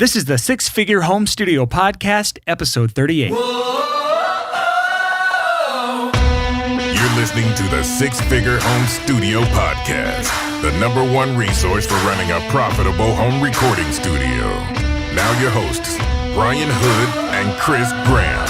This is the Six Figure Home Studio Podcast, episode 38. You're listening to the Six Figure Home Studio Podcast, the number one resource for running a profitable home recording studio. Now your hosts, Brian Hood and Chris Graham.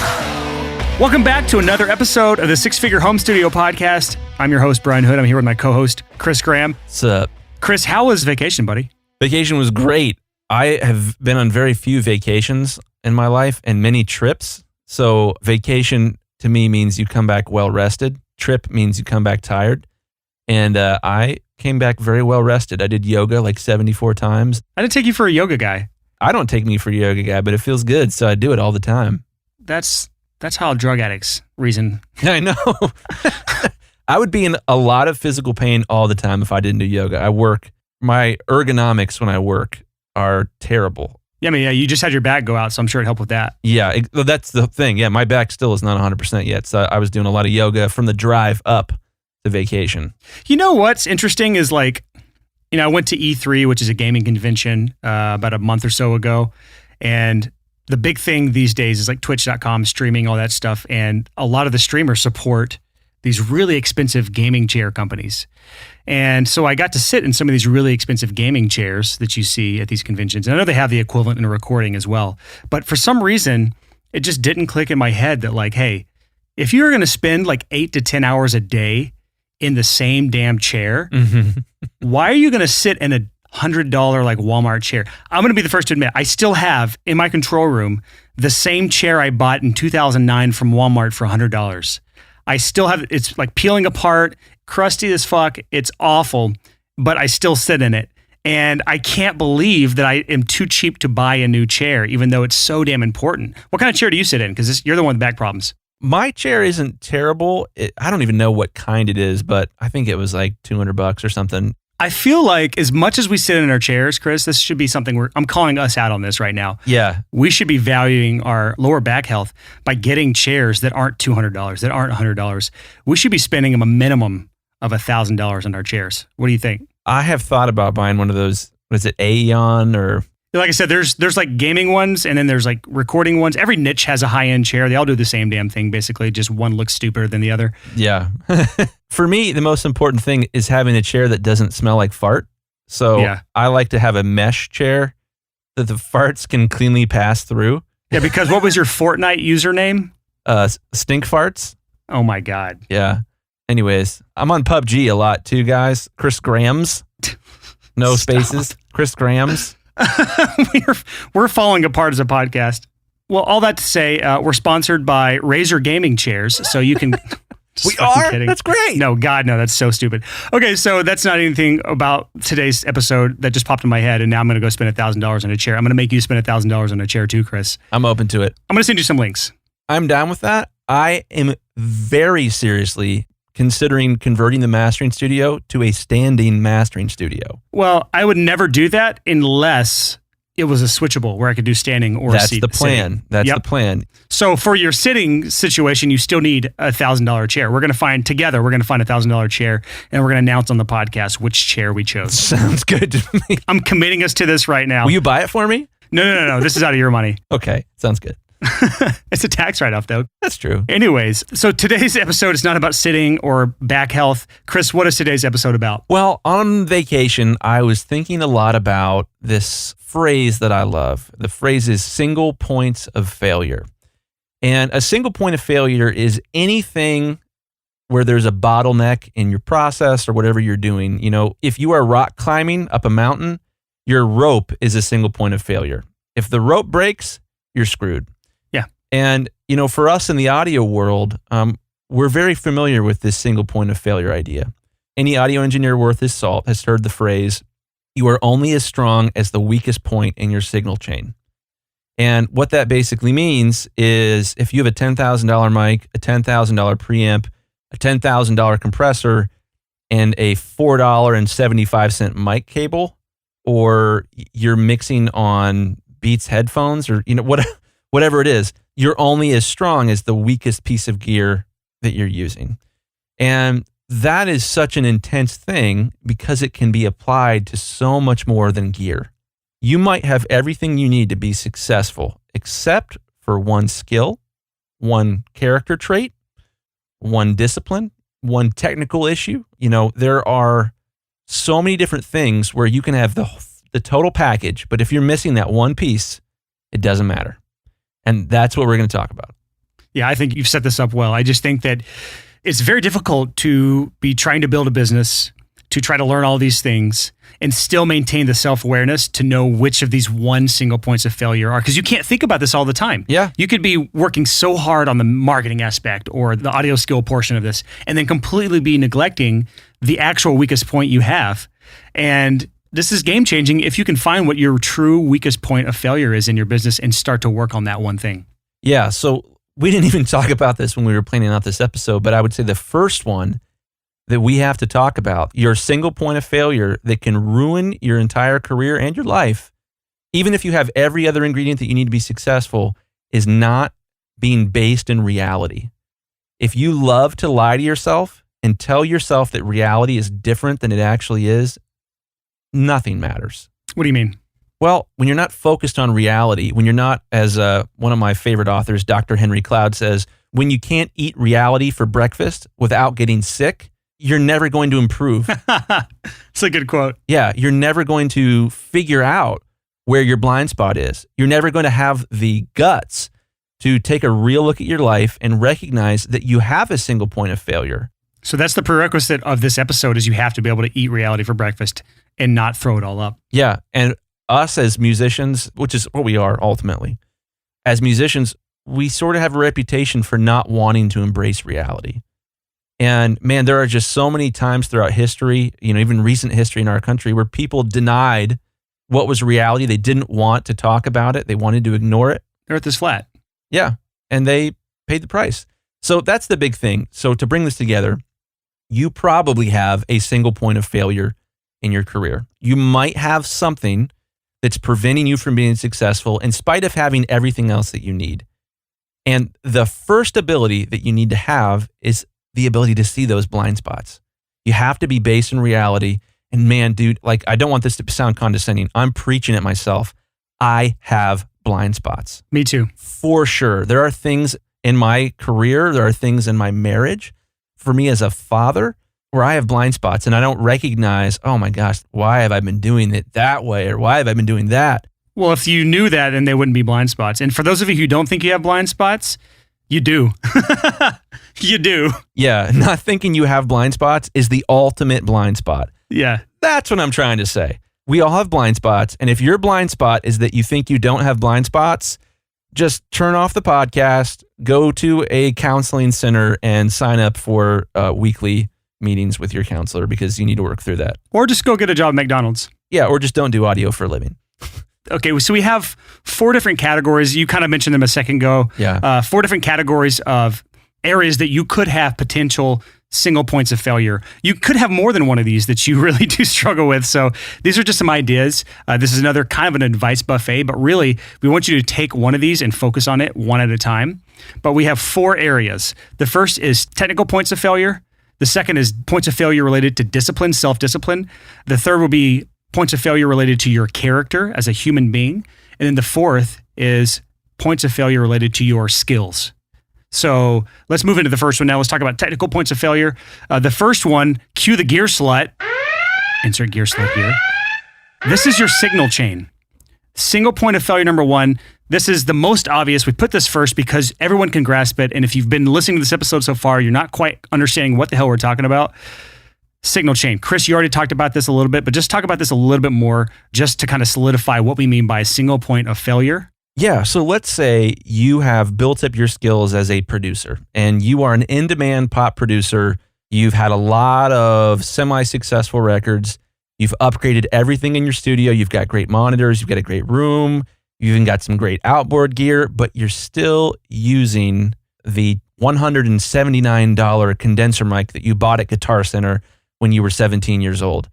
Welcome back to another episode of the Six Figure Home Studio Podcast. I'm your host, Brian Hood. I'm here with my co-host, Chris Graham. What's up? Chris, how was vacation, buddy? Vacation was great. I have been on very few vacations in my life and many trips. So vacation to me means you come back well rested. Trip means you come back tired. And I came back very well rested. I did yoga like 74 times. I didn't take you for a yoga guy. I don't take me for a yoga guy, but it feels good. So I do it all the time. That's how drug addicts reason. I know. I would be in a lot of physical pain all the time if I didn't do yoga. My ergonomics when I work are terrible. Yeah, you just had your back go out, so I'm sure it helped with that. Yeah, that's the thing. Yeah, my back still is not 100% yet. So I was doing a lot of yoga from the drive up to vacation. You know what's interesting is I went to E3, which is a gaming convention, about a month or so ago. And the big thing these days is like Twitch.com, streaming, all that stuff. And a lot of the streamers support these really expensive gaming chair companies. And so I got to sit in some of these really expensive gaming chairs that you see at these conventions. And I know they have the equivalent in a recording as well. But for some reason, it just didn't click in my head that hey, if you're going to spend 8 to 10 hours a day in the same damn chair, why are you going to sit in a $100 Walmart chair? I'm going to be the first to admit, I still have in my control room the same chair I bought in 2009 from Walmart for $100. I still have it. It's peeling apart, crusty as fuck. It's awful, but I still sit in it. And I can't believe that I am too cheap to buy a new chair, even though it's so damn important. What kind of chair do you sit in? Because you're the one with back problems. My chair isn't terrible. I don't even know what kind it is, but I think it was $200 or something. I feel like as much as we sit in our chairs, Chris, this should be something I'm calling us out on this right now. Yeah. We should be valuing our lower back health by getting chairs that aren't $200, that aren't $100. We should be spending a minimum of $1,000 on our chairs. What do you think? I have thought about buying one of those. Was it Aeon or? Like I said, there's gaming ones and then there's recording ones. Every niche has a high-end chair. They all do the same damn thing, basically. Just one looks stupider than the other. Yeah. For me, the most important thing is having a chair that doesn't smell like fart. So yeah. I like to have a mesh chair that the farts can cleanly pass through. Yeah, because what was your Fortnite username? Stink farts. Oh my God. Yeah. Anyways, I'm on PUBG a lot too, guys. Chris Grahams. No spaces. Chris Grahams. We're falling apart as a podcast. Well, all that to say, we're sponsored by Razer Gaming Chairs, so you can... We are? Kidding. That's great. No, God, no, that's so stupid. Okay, so that's not anything about today's episode that just popped in my head, and now I'm going to go spend $1,000 on a chair. I'm going to make you spend $1,000 on a chair too, Chris. I'm open to it. I'm going to send you some links. I'm down with that. I am very seriously considering converting the mastering studio to a standing mastering studio. Well, I would never do that unless it was a switchable where I could do standing or That's seat. The plan. Sitting. That's the plan. So for your sitting situation, you still need a $1,000 chair. We're going to find a $1,000 chair, and we're going to announce on the podcast which chair we chose. Sounds good to me. I'm committing us to this right now. Will you buy it for me? No. This is out of your money. Okay. Sounds good. It's a tax write-off, though. That's true. Anyways, so today's episode is not about sitting or back health. Chris, what is today's episode about? Well, on vacation, I was thinking a lot about this phrase that I love. The phrase is single points of failure. And a single point of failure is anything where there's a bottleneck in your process or whatever you're doing. If you are rock climbing up a mountain, your rope is a single point of failure. If the rope breaks, you're screwed. And, for us in the audio world, we're very familiar with this single point of failure idea. Any audio engineer worth his salt has heard the phrase, you are only as strong as the weakest point in your signal chain. And what that basically means is if you have a $10,000 mic, a $10,000 preamp, a $10,000 compressor, and a $4.75 mic cable, or you're mixing on Beats headphones or, whatever it is, you're only as strong as the weakest piece of gear that you're using. And that is such an intense thing because it can be applied to so much more than gear. You might have everything you need to be successful, except for one skill, one character trait, one discipline, one technical issue. There are so many different things where you can have the total package, but if you're missing that one piece, it doesn't matter. And that's what we're going to talk about. Yeah, I think you've set this up well. I just think that it's very difficult to be trying to build a business, to try to learn all these things and still maintain the self-awareness to know which of these one single points of failure are, because you can't think about this all the time. Yeah. You could be working so hard on the marketing aspect or the audio skill portion of this and then completely be neglecting the actual weakest point you have. And this is game-changing if you can find what your true weakest point of failure is in your business and start to work on that one thing. Yeah, so we didn't even talk about this when we were planning out this episode, but I would say the first one that we have to talk about, your single point of failure that can ruin your entire career and your life, even if you have every other ingredient that you need to be successful, is not being based in reality. If you love to lie to yourself and tell yourself that reality is different than it actually is, nothing matters. What do you mean? Well, when you're not focused on reality, when you're not, as one of my favorite authors, Dr. Henry Cloud says, when you can't eat reality for breakfast without getting sick, you're never going to improve. It's a good quote. Yeah, you're never going to figure out where your blind spot is. You're never going to have the guts to take a real look at your life and recognize that you have a single point of failure. So that's the prerequisite of this episode is you have to be able to eat reality for breakfast and not throw it all up. Yeah, and us as musicians, which is what we are ultimately, as musicians, we sort of have a reputation for not wanting to embrace reality. And man, there are just so many times throughout history, even recent history in our country, where people denied what was reality. They didn't want to talk about it. They wanted to ignore it. The earth is flat. Yeah, and they paid the price. So that's the big thing. So to bring this together, you probably have a single point of failure in your career. You might have something that's preventing you from being successful in spite of having everything else that you need. And the first ability that you need to have is the ability to see those blind spots. You have to be based in reality. And man, dude, I don't want this to sound condescending. I'm preaching it myself. I have blind spots. Me too. For sure. There are things in my career, there are things in my marriage, for me as a father, where I have blind spots and I don't recognize, oh my gosh, why have I been doing it that way? Or why have I been doing that? Well, if you knew that, then they wouldn't be blind spots. And for those of you who don't think you have blind spots, you do. You do. Yeah, not thinking you have blind spots is the ultimate blind spot. Yeah. That's what I'm trying to say. We all have blind spots. And if your blind spot is that you think you don't have blind spots, just turn off the podcast, go to a counseling center and sign up for weekly meetings with your counselor because you need to work through that. Or just go get a job at McDonald's. Yeah, or just don't do audio for a living. Okay, so we have 4 different categories. You kind of mentioned them a second ago. Yeah. 4 different categories of areas that you could have potential single points of failure. You could have more than one of these that you really do struggle with. So these are just some ideas. This is another kind of an advice buffet, but really we want you to take one of these and focus on it one at a time. But we have 4 areas. The first is technical points of failure. The second is points of failure related to discipline, self-discipline. The third will be points of failure related to your character as a human being. And then the fourth is points of failure related to your skills. So let's move into the first one now. Let's talk about technical points of failure. The first one, cue the gear slut. Insert gear slut here. This is your signal chain. Single point of failure number 1. This is the most obvious. We put this first because everyone can grasp it. And if you've been listening to this episode so far, you're not quite understanding what the hell we're talking about. Signal chain. Chris, you already talked about this a little bit, but just talk about this a little bit more just to kind of solidify what we mean by a single point of failure. Yeah, so let's say you have built up your skills as a producer and you are an in-demand pop producer. You've had a lot of semi-successful records. You've upgraded everything in your studio. You've got great monitors. You've got a great room. You've even got some great outboard gear, but you're still using the $179 condenser mic that you bought at Guitar Center when you were 17 years old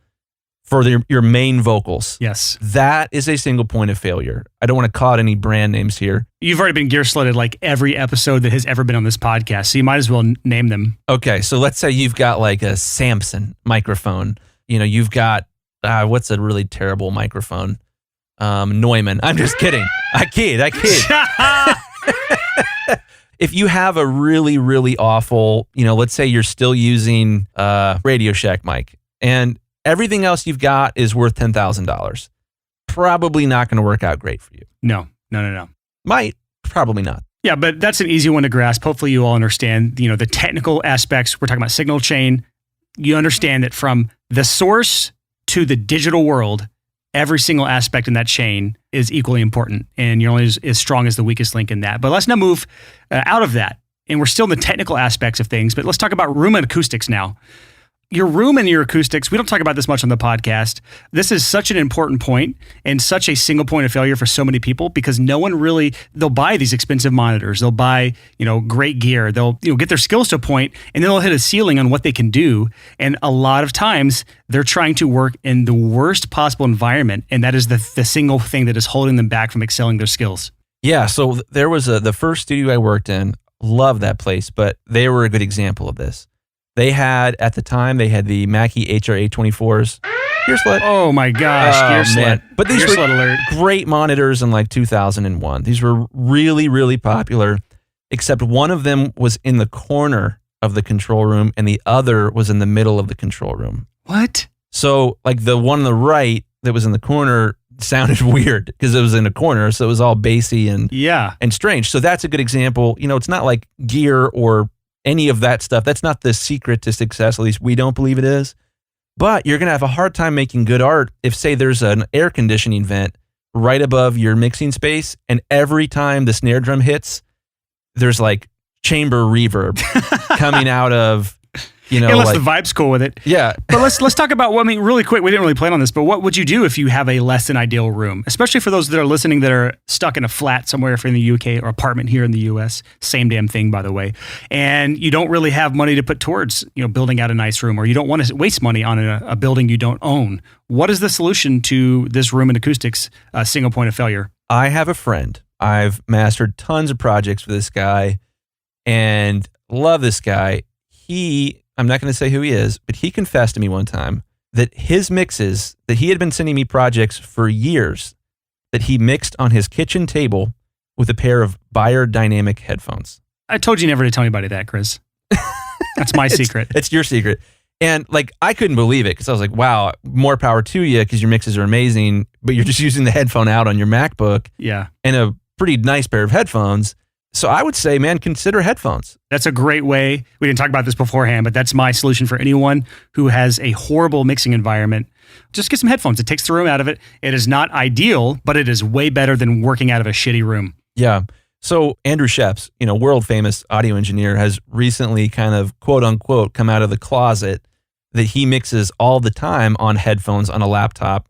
for your main vocals. Yes. That is a single point of failure. I don't want to call out any brand names here. You've already been gear slutted like every episode that has ever been on this podcast, so you might as well name them. Okay, so let's say you've got like a Samson microphone. You've got, what's a really terrible microphone? Neumann. I'm just kidding. I kid. If you have a really, really awful, let's say you're still using Radio Shack mic and everything else you've got is worth $10,000, probably not going to work out great for you. No. Might, probably not. Yeah, but that's an easy one to grasp. Hopefully you all understand, the technical aspects. We're talking about signal chain. You understand that from the source to the digital world, every single aspect in that chain is equally important, and you're only as strong as the weakest link in that. But let's now move out of that, and we're still in the technical aspects of things, but let's talk about room and acoustics now. Your room and your acoustics, we don't talk about this much on the podcast. This is such an important point and such a single point of failure for so many people because no one really, they'll buy these expensive monitors. They'll buy, great gear. They'll get their skills to a point and then they'll hit a ceiling on what they can do. And a lot of times they're trying to work in the worst possible environment. And that is the single thing that is holding them back from excelling their skills. Yeah. So there was the first studio I worked in, loved that place, but they were a good example of this. They had, at the time, the Mackie HRA24s. Oh my gosh, Gearslet. But these Gearslet were alert. Great monitors in 2001. These were really, really popular, except one of them was in the corner of the control room and the other was in the middle of the control room. What? So the one on the right that was in the corner sounded weird because it was in a corner, so it was all bassy and strange. So that's a good example. It's not like gear or any of that stuff. That's not the secret to success. At least we don't believe it is. But you're going to have a hard time making good art if, say, there's an air conditioning vent right above your mixing space, and every time the snare drum hits, there's chamber reverb coming out of, unless the vibe's cool with it. Yeah. But let's talk about really quick. We didn't really plan on this, but what would you do if you have a less than ideal room, especially for those that are listening that are stuck in a flat somewhere, if you're in the UK, or apartment here in the US, same damn thing, by the way. And you don't really have money to put towards, building out a nice room, or you don't want to waste money on a building you don't own. What is the solution to this room and acoustics single point of failure? I have a friend. I've mastered tons of projects for this guy and love this guy. I'm not going to say who he is, but he confessed to me one time that his mixes, that he had been sending me projects for years, that he mixed on his kitchen table with a pair of Beyer Dynamic headphones. I told you never to tell anybody that, Chris. That's my secret. It's your secret. And I couldn't believe it because I was like, wow, more power to you because your mixes are amazing, but you're just using the headphone out on your MacBook. Yeah. And a pretty nice pair of headphones. So I would say, man, consider headphones. That's a great way. We didn't talk about this beforehand, but that's my solution for anyone who has a horrible mixing environment. Just get some headphones. It takes the room out of it. It is not ideal, but it is way better than working out of a shitty room. Yeah. So Andrew Sheps, world famous audio engineer, has recently kind of quote unquote come out of the closet that he mixes all the time on headphones on a laptop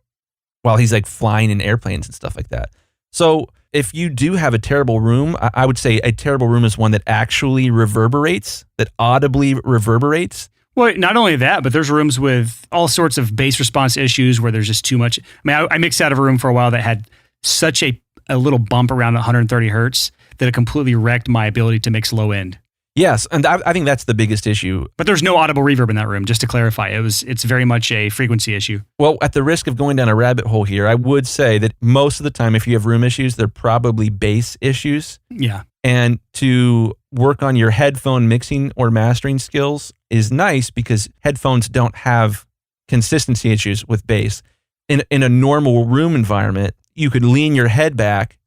while he's flying in airplanes and stuff like that. So if you do have a terrible room, I would say a terrible room is one that actually reverberates, that audibly reverberates. Well, not only that, but there's rooms with all sorts of bass response issues where there's just too much. I mixed out of a room for a while that had such a little bump around 130 hertz that it completely wrecked my ability to mix low end. Yes, and I think that's the biggest issue. But there's no audible reverb in that room, just to clarify. It's very much a frequency issue. Well, at the risk of going down a rabbit hole here, I would say that most of the time, if you have room issues, they're probably bass issues. Yeah. And to work on your headphone mixing or mastering skills is nice because headphones don't have consistency issues with bass. In a normal room environment, you could lean your head back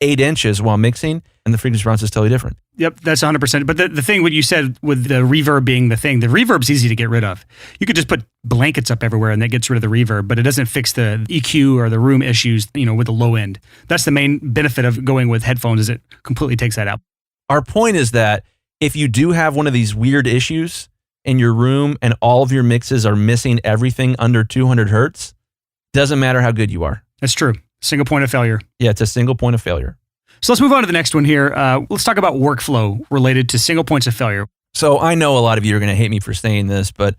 8 inches while mixing, and the frequency response is totally different. Yep, that's 100%. But the thing what you said with the reverb being the thing, the reverb's easy to get rid of. You could just put blankets up everywhere and that gets rid of the reverb, but it doesn't fix the EQ or the room issues, with the low end. That's the main benefit of going with headphones is it completely takes that out. Our point is that if you do have one of these weird issues in your room and all of your mixes are missing everything under 200 hertz, doesn't matter how good you are. That's true. Single point of failure. Yeah, it's a single point of failure. So let's move on to the next one here. Let's talk about workflow related to single points of failure. So I know a lot of you are going to hate me for saying this, but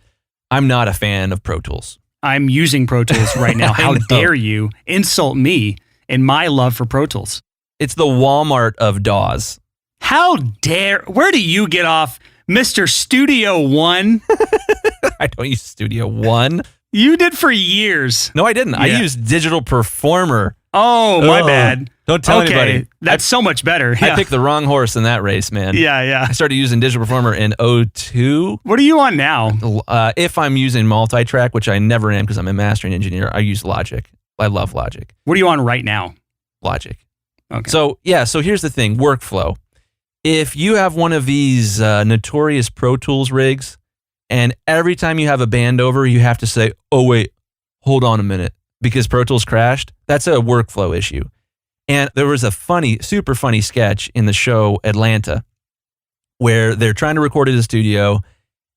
I'm not a fan of Pro Tools. I'm using Pro Tools right now. How dare you insult me and my love for Pro Tools? It's the Walmart of DAWs. How dare, where do you get off, Mr. Studio One? I don't use Studio One. You did for years. No, I didn't. Yeah. I used Digital Performer. Oh, my bad. Don't tell anybody. That's so much better. I picked the wrong horse in that race, man. Yeah. I started using Digital Performer in 02. What are you on now? If I'm using multi-track, which I never am because I'm a mastering engineer, I use Logic. I love Logic. What are you on right now? Logic. Okay. So here's the thing, workflow. If you have one of these notorious Pro Tools rigs, and every time you have a band over, you have to say, oh, wait, hold on a minute, because Pro Tools crashed, that's a workflow issue. And there was a super funny sketch in the show Atlanta where they're trying to record at a studio,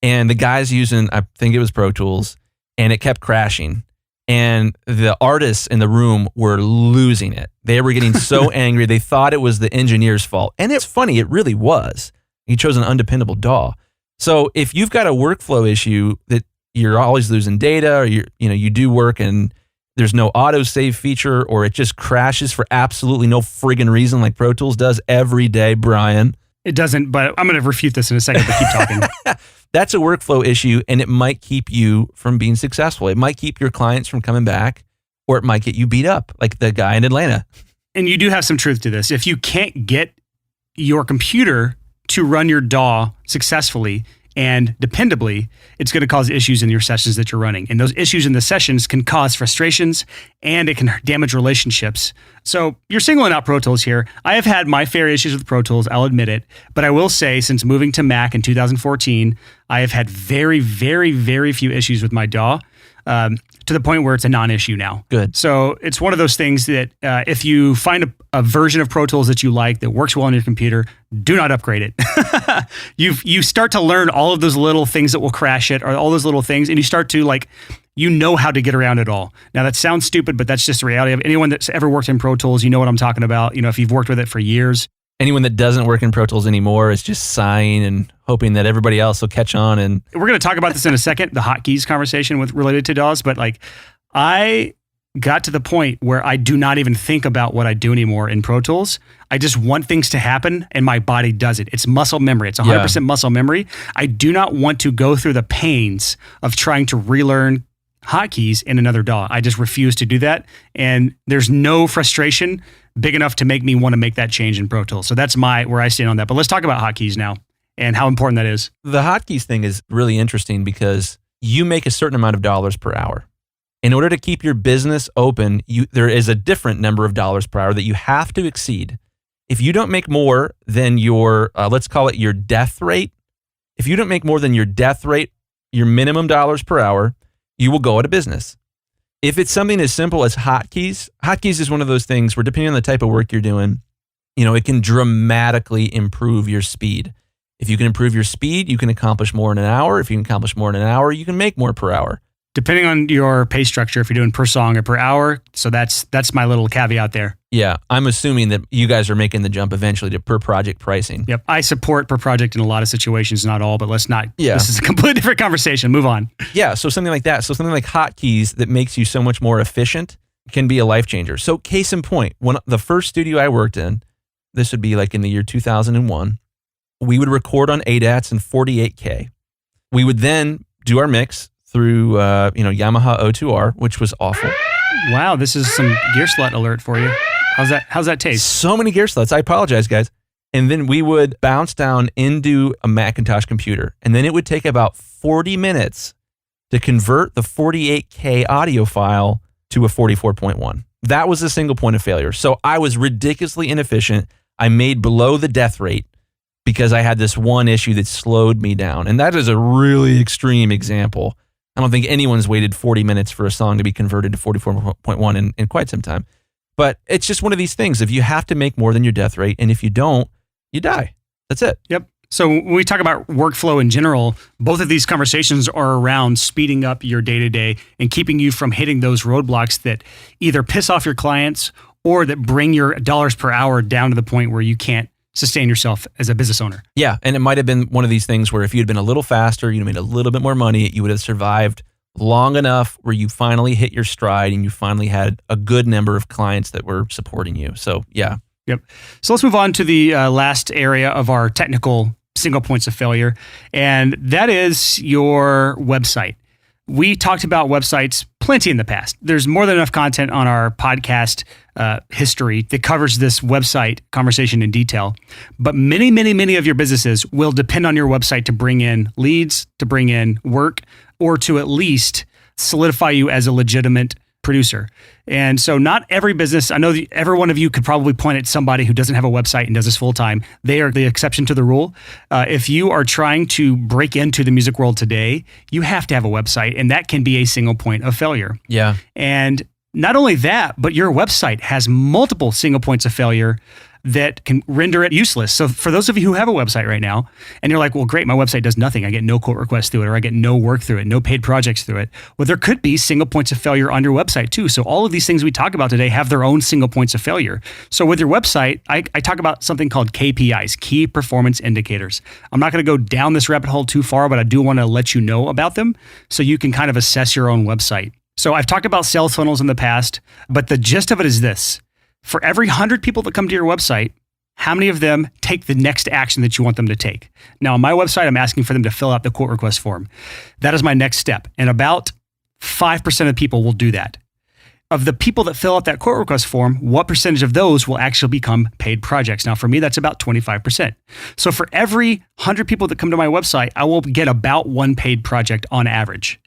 and the guy's using, I think it was Pro Tools, and it kept crashing. And the artists in the room were losing it. They were getting so angry. They thought it was the engineer's fault. And it's funny, it really was. He chose an undependable DAW. So if you've got a workflow issue that you're always losing data, or you do work and there's no autosave feature, or it just crashes for absolutely no friggin' reason like Pro Tools does every day, Brian. It doesn't, but I'm going to refute this in a second, but keep talking. That's a workflow issue, and it might keep you from being successful. It might keep your clients from coming back, or it might get you beat up, like the guy in Atlanta. And you do have some truth to this. If you can't get your computer to run your DAW successfully and dependably, it's going to cause issues in your sessions that you're running. And those issues in the sessions can cause frustrations, and it can damage relationships. So you're singling out Pro Tools here. I have had my fair issues with Pro Tools, I'll admit it. But I will say, since moving to Mac in 2014, I have had very, very, very few issues with my DAW, to the point where it's a non-issue now. Good. So it's one of those things that if you find a version of Pro Tools that you like, that works well on your computer, do not upgrade it. You start to learn all of those little things that will crash it, or all those little things, and you start to know how to get around it all. Now that sounds stupid, but that's just the reality of anyone that's ever worked in Pro Tools. You know what I'm talking about. If you've worked with it for years. Anyone that doesn't work in Pro Tools anymore is just sighing and hoping that everybody else will catch on. And we're going to talk about this in a second, the hotkeys conversation related to DAWs. But I got to the point where I do not even think about what I do anymore in Pro Tools. I just want things to happen, and my body does it. It's muscle memory. It's 100% muscle memory. I do not want to go through the pains of trying to relearn hotkeys in another DAW. I just refuse to do that. And there's no frustration big enough to make me want to make that change in Pro Tools. So that's where I stand on that. But let's talk about hotkeys now and how important that is. The hotkeys thing is really interesting because you make a certain amount of dollars per hour. In order to keep your business open, there is a different number of dollars per hour that you have to exceed. If you don't make more than your, let's call it your death rate, if you don't make more than your death rate, your minimum dollars per hour, you will go out of business. If it's something as simple as hotkeys is one of those things where, depending on the type of work you're doing, it can dramatically improve your speed. If you can improve your speed, you can accomplish more in an hour. If you can accomplish more in an hour, you can make more per hour. Depending on your pay structure, if you're doing per song or per hour. So that's my little caveat there. Yeah, I'm assuming that you guys are making the jump eventually to per project pricing. Yep, I support per project in a lot of situations, not all, but let's not. Yeah. This is a completely different conversation. Move on. Yeah, so something like that. So something like hotkeys that makes you so much more efficient can be a life changer. So case in point, when the first studio I worked in, this would be in the year 2001, we would record on ADATs in 48K. We would then do our mix through Yamaha O2R, which was awful. Wow, this is some gear slut alert for you. How's that taste? So many gear sluts. I apologize, guys. And then we would bounce down into a Macintosh computer, and then it would take about 40 minutes to convert the 48K audio file to a 44.1. That was a single point of failure. So I was ridiculously inefficient. I made below the death rate because I had this one issue that slowed me down. And that is a really extreme example. I don't think anyone's waited 40 minutes for a song to be converted to 44.1 in quite some time. But it's just one of these things. If you have to make more than your death rate, and if you don't, you die. That's it. Yep. So when we talk about workflow in general, both of these conversations are around speeding up your day-to-day and keeping you from hitting those roadblocks that either piss off your clients or that bring your dollars per hour down to the point where you can't sustain yourself as a business owner. Yeah, and it might have been one of these things where if you'd been a little faster, you'd made a little bit more money, you would have survived long enough where you finally hit your stride and you finally had a good number of clients that were supporting you. So, yeah. Yep. So let's move on to the last area of our technical single points of failure, and that is your website. We talked about websites plenty in the past. There's more than enough content on our podcast history that covers this website conversation in detail. But many, many, many of your businesses will depend on your website to bring in leads, to bring in work, or to at least solidify you as a legitimate producer. And so not every business, I know every one of you could probably point at somebody who doesn't have a website and does this full time. They are the exception to the rule. If you are trying to break into the music world today, you have to have a website, and that can be a single point of failure. Yeah. And not only that, but your website has multiple single points of failure that can render it useless. So for those of you who have a website right now, and you're like, well, great, my website does nothing. I get no quote requests through it, or I get no work through it, no paid projects through it. Well, there could be single points of failure on your website too. So all of these things we talk about today have their own single points of failure. So with your website, I talk about something called KPIs, Key Performance Indicators. I'm not going to go down this rabbit hole too far, but I do want to let you know about them so you can kind of assess your own website. So I've talked about sales funnels in the past, but the gist of it is this. For every 100 people that come to your website, how many of them take the next action that you want them to take? Now, on my website, I'm asking for them to fill out the quote request form. That is my next step. And about 5% of people will do that. Of the people that fill out that quote request form, what percentage of those will actually become paid projects? Now, for me, that's about 25%. So for every 100 people that come to my website, I will get about one paid project on average.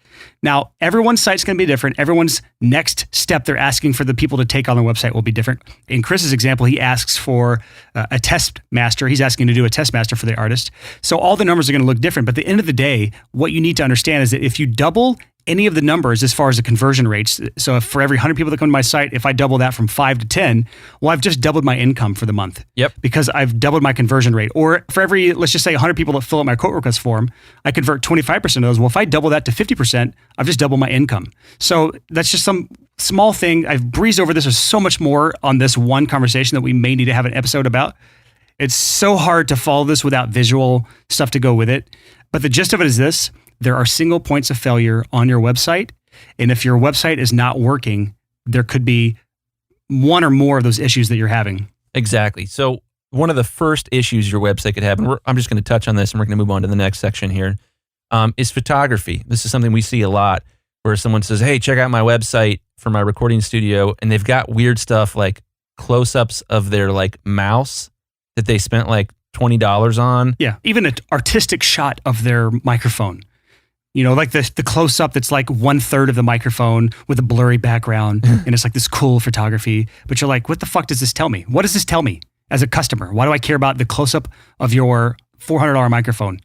Now, everyone's site's going to be different. Everyone's next step they're asking for the people to take on their website will be different. In Chris's example, he asks for a test master. He's asking to do a test master for the artist. So all the numbers are going to look different. But at the end of the day, what you need to understand is that if you double any of the numbers as far as the conversion rates, so if for every 100 people that come to my site, if I double that from 5 to 10, well, I've just doubled my income for the month. Yep. Because I've doubled my conversion rate. Or for every, let's just say 100 people that fill out my quote request form, I convert 25% of those. Well, if I double that to 50%, I've just doubled my income. So that's just some small thing. I've breezed over this. There's so much more on this one conversation that we may need to have an episode about. It's so hard to follow this without visual stuff to go with it. But the gist of it is this. There are single points of failure on your website. And if your website is not working, there could be one or more of those issues that you're having. Exactly. So one of the first issues your website could have, and I'm just going to touch on this and we're going to move on to the next section here, is photography. This is something we see a lot where someone says, hey, check out my website for my recording studio. And they've got weird stuff like close-ups of their like mouse that they spent like $20 on. Yeah. Even an artistic shot of their microphone. You know, like the close-up that's like 1/3 of the microphone with a blurry background, and it's like this cool photography. But you're like, what the fuck does this tell me? What does this tell me as a customer? Why do I care about the close-up of your $400 microphone?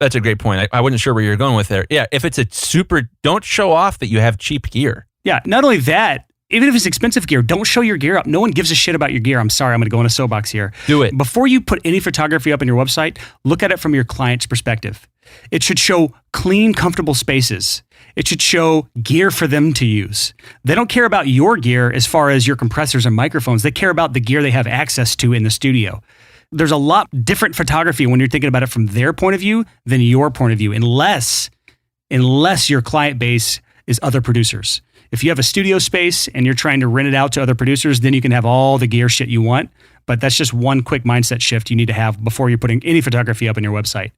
That's a great point. I wasn't sure where you're going with there. Yeah, if it's a super, don't show off that you have cheap gear. Yeah, not only that, even if it's expensive gear, don't show your gear up. No one gives a shit about your gear. I'm sorry, I'm going to go on a soapbox here. Do it. Before you put any photography up on your website, look at it from your client's perspective. It should show clean, comfortable spaces. It should show gear for them to use. They don't care about your gear as far as your compressors and microphones. They care about the gear they have access to in the studio. There's a lot different photography when you're thinking about it from their point of view than your point of view, unless your client base is other producers. If you have a studio space and you're trying to rent it out to other producers, then you can have all the gear shit you want. But that's just one quick mindset shift you need to have before you're putting any photography up on your website.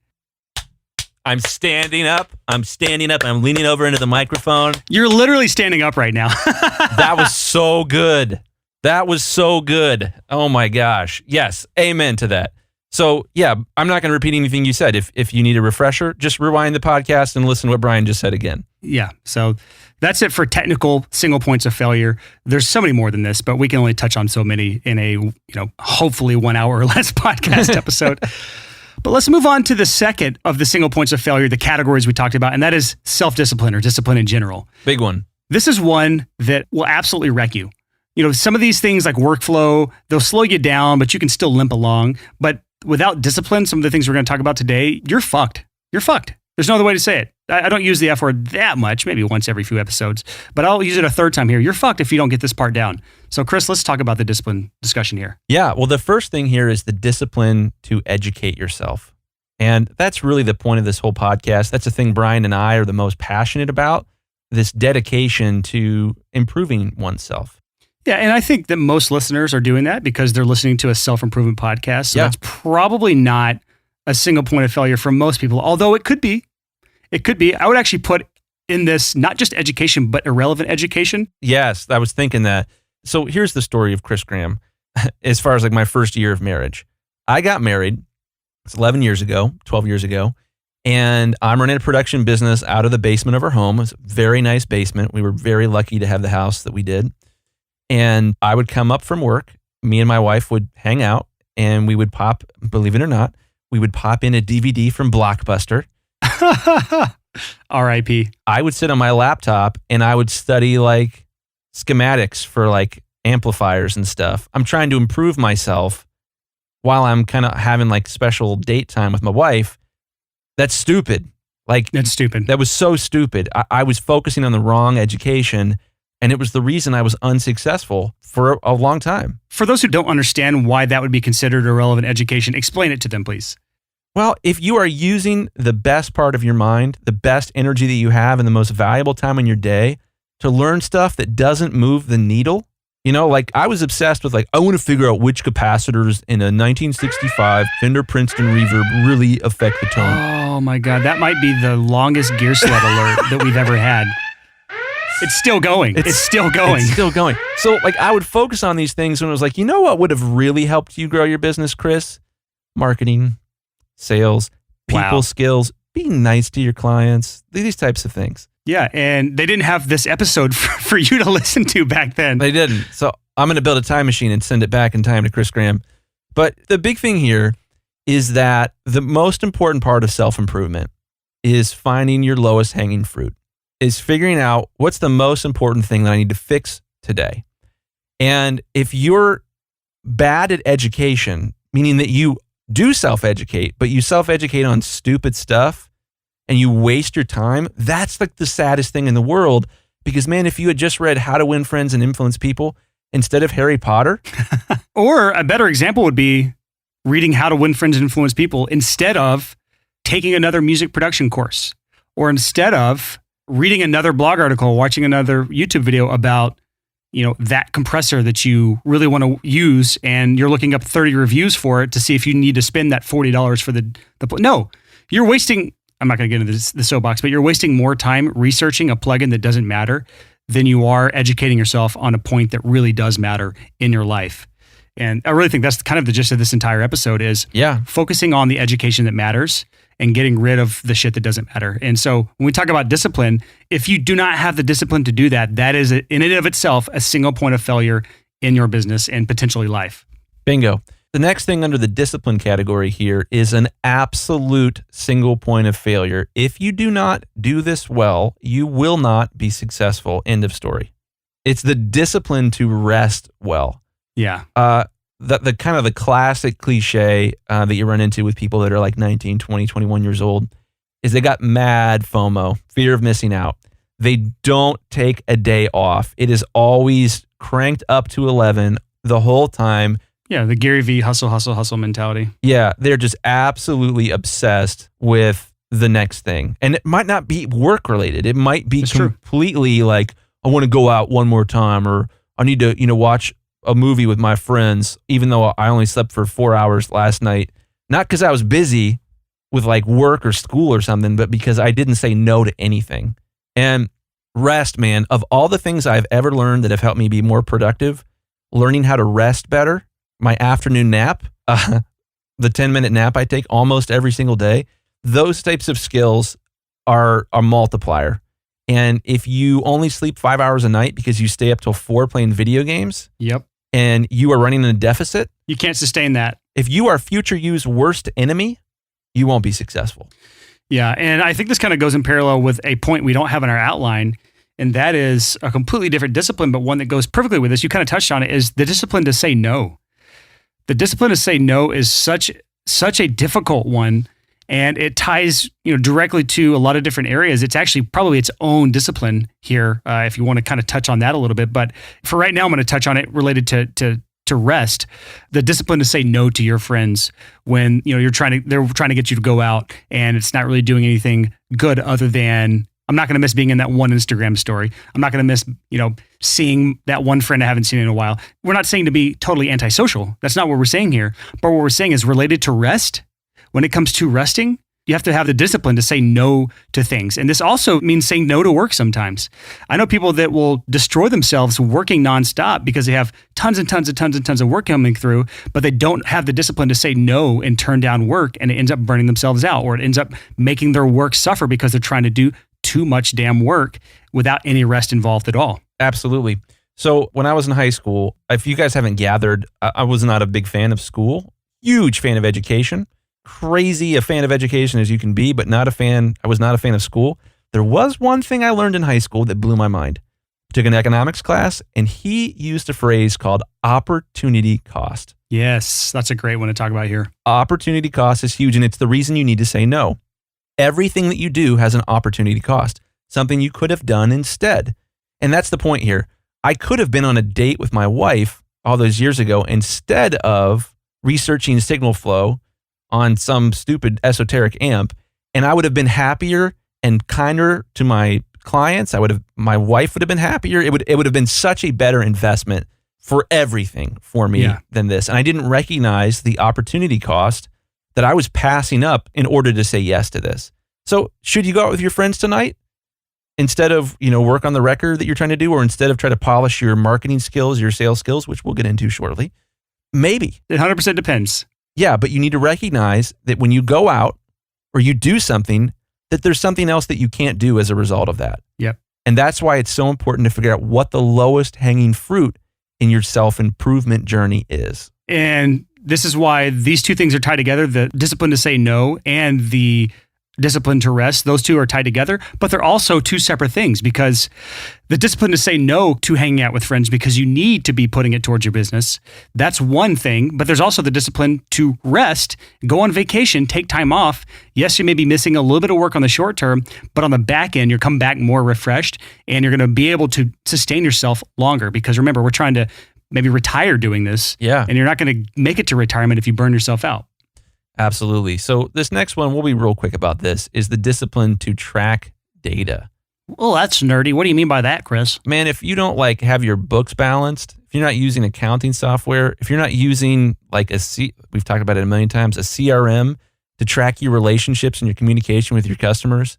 I'm standing up. I'm leaning over into the microphone. You're literally standing up right now. That was so good. That was so good. Oh my gosh. Yes. Amen to that. So yeah, I'm not going to repeat anything you said. If you need a refresher, just rewind the podcast and listen to what Brian just said again. Yeah. So that's it for technical single points of failure. There's so many more than this, but we can only touch on so many in a, hopefully 1 hour or less podcast episode. But let's move on to the second of the single points of failure, the categories we talked about, and that is self-discipline or discipline in general. Big one. This is one that will absolutely wreck you. Some of these things like workflow, they'll slow you down, but you can still limp along. But without discipline, some of the things we're going to talk about today, you're fucked. You're fucked. There's no other way to say it. I don't use the F word that much, maybe once every few episodes, but I'll use it a third time here. You're fucked if you don't get this part down. So Chris, let's talk about the discipline discussion here. Yeah. Well, the first thing here is the discipline to educate yourself. And that's really the point of this whole podcast. That's the thing Brian and I are the most passionate about, this dedication to improving oneself. Yeah, and I think that most listeners are doing that because they're listening to a self-improvement podcast. So yeah. That's probably not a single point of failure for most people, although it could be. It could be. I would actually put in this, not just education, but irrelevant education? Yes, I was thinking that. So here's the story of Chris Graham as far as like my first year of marriage. I got married, it's 12 years ago, and I'm running a production business out of the basement of our home. It's a very nice basement. We were very lucky to have the house that we did. And I would come up from work, me and my wife would hang out, and we would pop, believe it or not, we would pop in a DVD from Blockbuster. R.I.P. I would sit on my laptop and I would study like schematics for like amplifiers and stuff. I'm trying to improve myself while I'm kind of having like special date time with my wife. That's stupid. That's stupid. That was so stupid. I was focusing on the wrong education, and it was the reason I was unsuccessful for a long time. For those who don't understand why that would be considered irrelevant education, explain it to them, please. Well, if you are using the best part of your mind, the best energy that you have, and the most valuable time in your day to learn stuff that doesn't move the needle, you know, like I was obsessed with like, I want to figure out which capacitors in a 1965 Fender Princeton Reverb really affect the tone. Oh my God, that might be the longest gear sled alert that we've ever had. It's still going. It's still going. It's still going. So like I would focus on these things when I was like, you know what would have really helped you grow your business, Chris? Marketing, sales, people skills, being nice to your clients, these types of things. Yeah, and they didn't have this episode for you to listen to back then. They didn't. So I'm going to build a time machine and send it back in time to Chris Graham. But the big thing here is that the most important part of self-improvement is finding your lowest hanging fruit, is figuring out what's the most important thing that I need to fix today. And if you're bad at education, meaning that you do self-educate, but you self-educate on stupid stuff and you waste your time, that's like the saddest thing in the world. Because man, if you had just read How to Win Friends and Influence People instead of Harry Potter. Or a better example would be reading How to Win Friends and Influence People instead of taking another music production course, or instead of reading another blog article, watching another YouTube video about, you know, that compressor that you really want to use, and you're looking up 30 reviews for it to see if you need to spend that $40 for the no, you're wasting, I'm not going to get into the soapbox, but you're wasting more time researching a plugin that doesn't matter than you are educating yourself on a point that really does matter in your life. And I really think that's kind of the gist of this entire episode is focusing on the education that matters and getting rid of the shit that doesn't matter. And so when we talk about discipline, if you do not have the discipline to do that, that is in and of itself a single point of failure in your business and potentially life. Bingo. The next thing under the discipline category here is an absolute single point of failure. If you do not do this well, you will not be successful. End of story. It's the discipline to rest well. Yeah. The kind of the classic cliche that you run into with people that are like 19, 20, 21 years old is they got mad FOMO, fear of missing out. They don't take a day off. It is always cranked up to 11 the whole time. Yeah, the Gary Vee hustle mentality. Yeah, they're just absolutely obsessed with the next thing. And it might not be work related. It might be completely like, I want to go out one more time, or I need to, watch a movie with my friends, even though I only slept for 4 hours last night. Not because I was busy with like work or school or something, but because I didn't say no to anything. And rest, man, of all the things I've ever learned that have helped me be more productive, learning how to rest better, my afternoon nap, the 10-minute nap I take almost every single day, those types of skills are a multiplier. And if you only sleep 5 hours a night because you stay up till 4 playing video games, and you are running in a deficit, you can't sustain that. If you are future you's worst enemy, you won't be successful. Yeah, and I think this kind of goes in parallel with a point we don't have in our outline, and that is a completely different discipline, but one that goes perfectly with this. You kind of touched on it, is the discipline to say no. The discipline to say no is such a difficult one, and it ties directly to a lot of different areas. It's actually probably its own discipline here, if you want to kind of touch on that a little bit. But for right now, I'm going to touch on it related to rest. The discipline to say no to your friends when they're trying to get you to go out, and it's not really doing anything good other than, I'm not going to miss being in that one Instagram story. I'm not going to miss, seeing that one friend I haven't seen in a while. We're not saying to be totally antisocial. That's not what we're saying here. But what we're saying is related to rest. When it comes to resting, You have to have the discipline to say no to things. And this also means saying no to work sometimes. I know people that will destroy themselves working nonstop because they have tons and tons and tons and tons of work coming through, but they don't have the discipline to say no and turn down work, and it ends up burning themselves out, or it ends up making their work suffer because they're trying to do too much damn work without any rest involved at all. Absolutely. So when I was in high school, if you guys haven't gathered, I was not a big fan of school, huge fan of education. Crazy a fan of education as you can be, but I was not a fan of school. There was one thing I learned in high school that blew my mind. I took an economics class, and he used a phrase called opportunity cost. Yes, that's a great one to talk about here. Opportunity cost is huge, and it's the reason you need to say no. Everything that you do has an opportunity cost, something you could have done instead. And that's the point here. I could have been on a date with my wife all those years ago instead of researching signal flow on some stupid esoteric amp, and I would have been happier and kinder to my clients. My wife would have been happier. It would have been such a better investment for everything for me than this. And I didn't recognize the opportunity cost that I was passing up in order to say yes to this. So should you go out with your friends tonight instead of, work on the record that you're trying to do, or instead of try to polish your marketing skills, your sales skills, which we'll get into shortly? Maybe. It 100% depends. Yeah, but you need to recognize that when you go out or you do something, that there's something else that you can't do as a result of that. Yep. And that's why it's so important to figure out what the lowest hanging fruit in your self-improvement journey is. And this is why these two things are tied together, the discipline to say no and the discipline to rest. Those two are tied together, but they're also two separate things, because the discipline to say no to hanging out with friends because you need to be putting it towards your business, that's one thing. But there's also the discipline to rest, go on vacation, take time off. Yes, you may be missing a little bit of work on the short term, but on the back end, you'll come back more refreshed, and you're going to be able to sustain yourself longer. Because remember, we're trying to maybe retire doing this. Yeah. And you're not going to make it to retirement if you burn yourself out. Absolutely. So this next one, we'll be real quick about this, is the discipline to track data. Well, that's nerdy. What do you mean by that, Chris? Man, if you don't have your books balanced, if you're not using accounting software, if you're not using we've talked about it a million times, a CRM to track your relationships and your communication with your customers,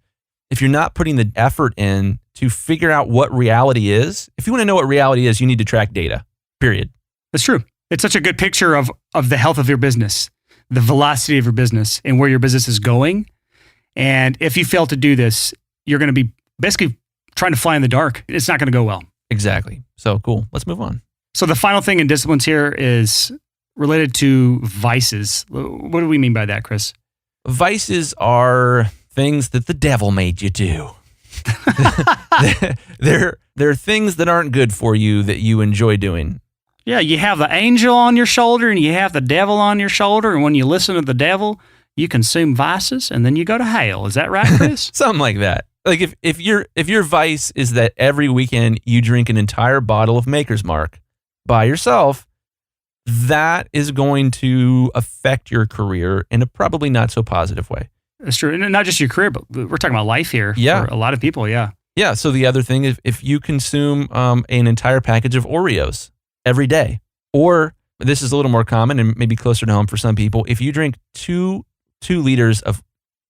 if you're not putting the effort in to figure out what reality is, if you want to know what reality is, you need to track data, period. That's true. It's such a good picture of the health of your business, the velocity of your business, and where your business is going. And if you fail to do this, you're going to be basically trying to fly in the dark. It's not going to go well. Exactly. So cool. Let's move on. So the final thing in disciplines here is related to vices. What do we mean by that, Chris? Vices are things that the devil made you do. They're things that aren't good for you that you enjoy doing. Yeah, you have the angel on your shoulder and you have the devil on your shoulder, and when you listen to the devil, you consume vices and then you go to hell. Is that right, Chris? Something like that. Like if your vice is that every weekend you drink an entire bottle of Maker's Mark by yourself, that is going to affect your career in a probably not so positive way. That's true. And not just your career, but we're talking about life here. Yeah. For a lot of people, yeah. Yeah. So the other thing is if you consume an entire package of Oreos every day, or this is a little more common and maybe closer to home for some people, if you drink two liters of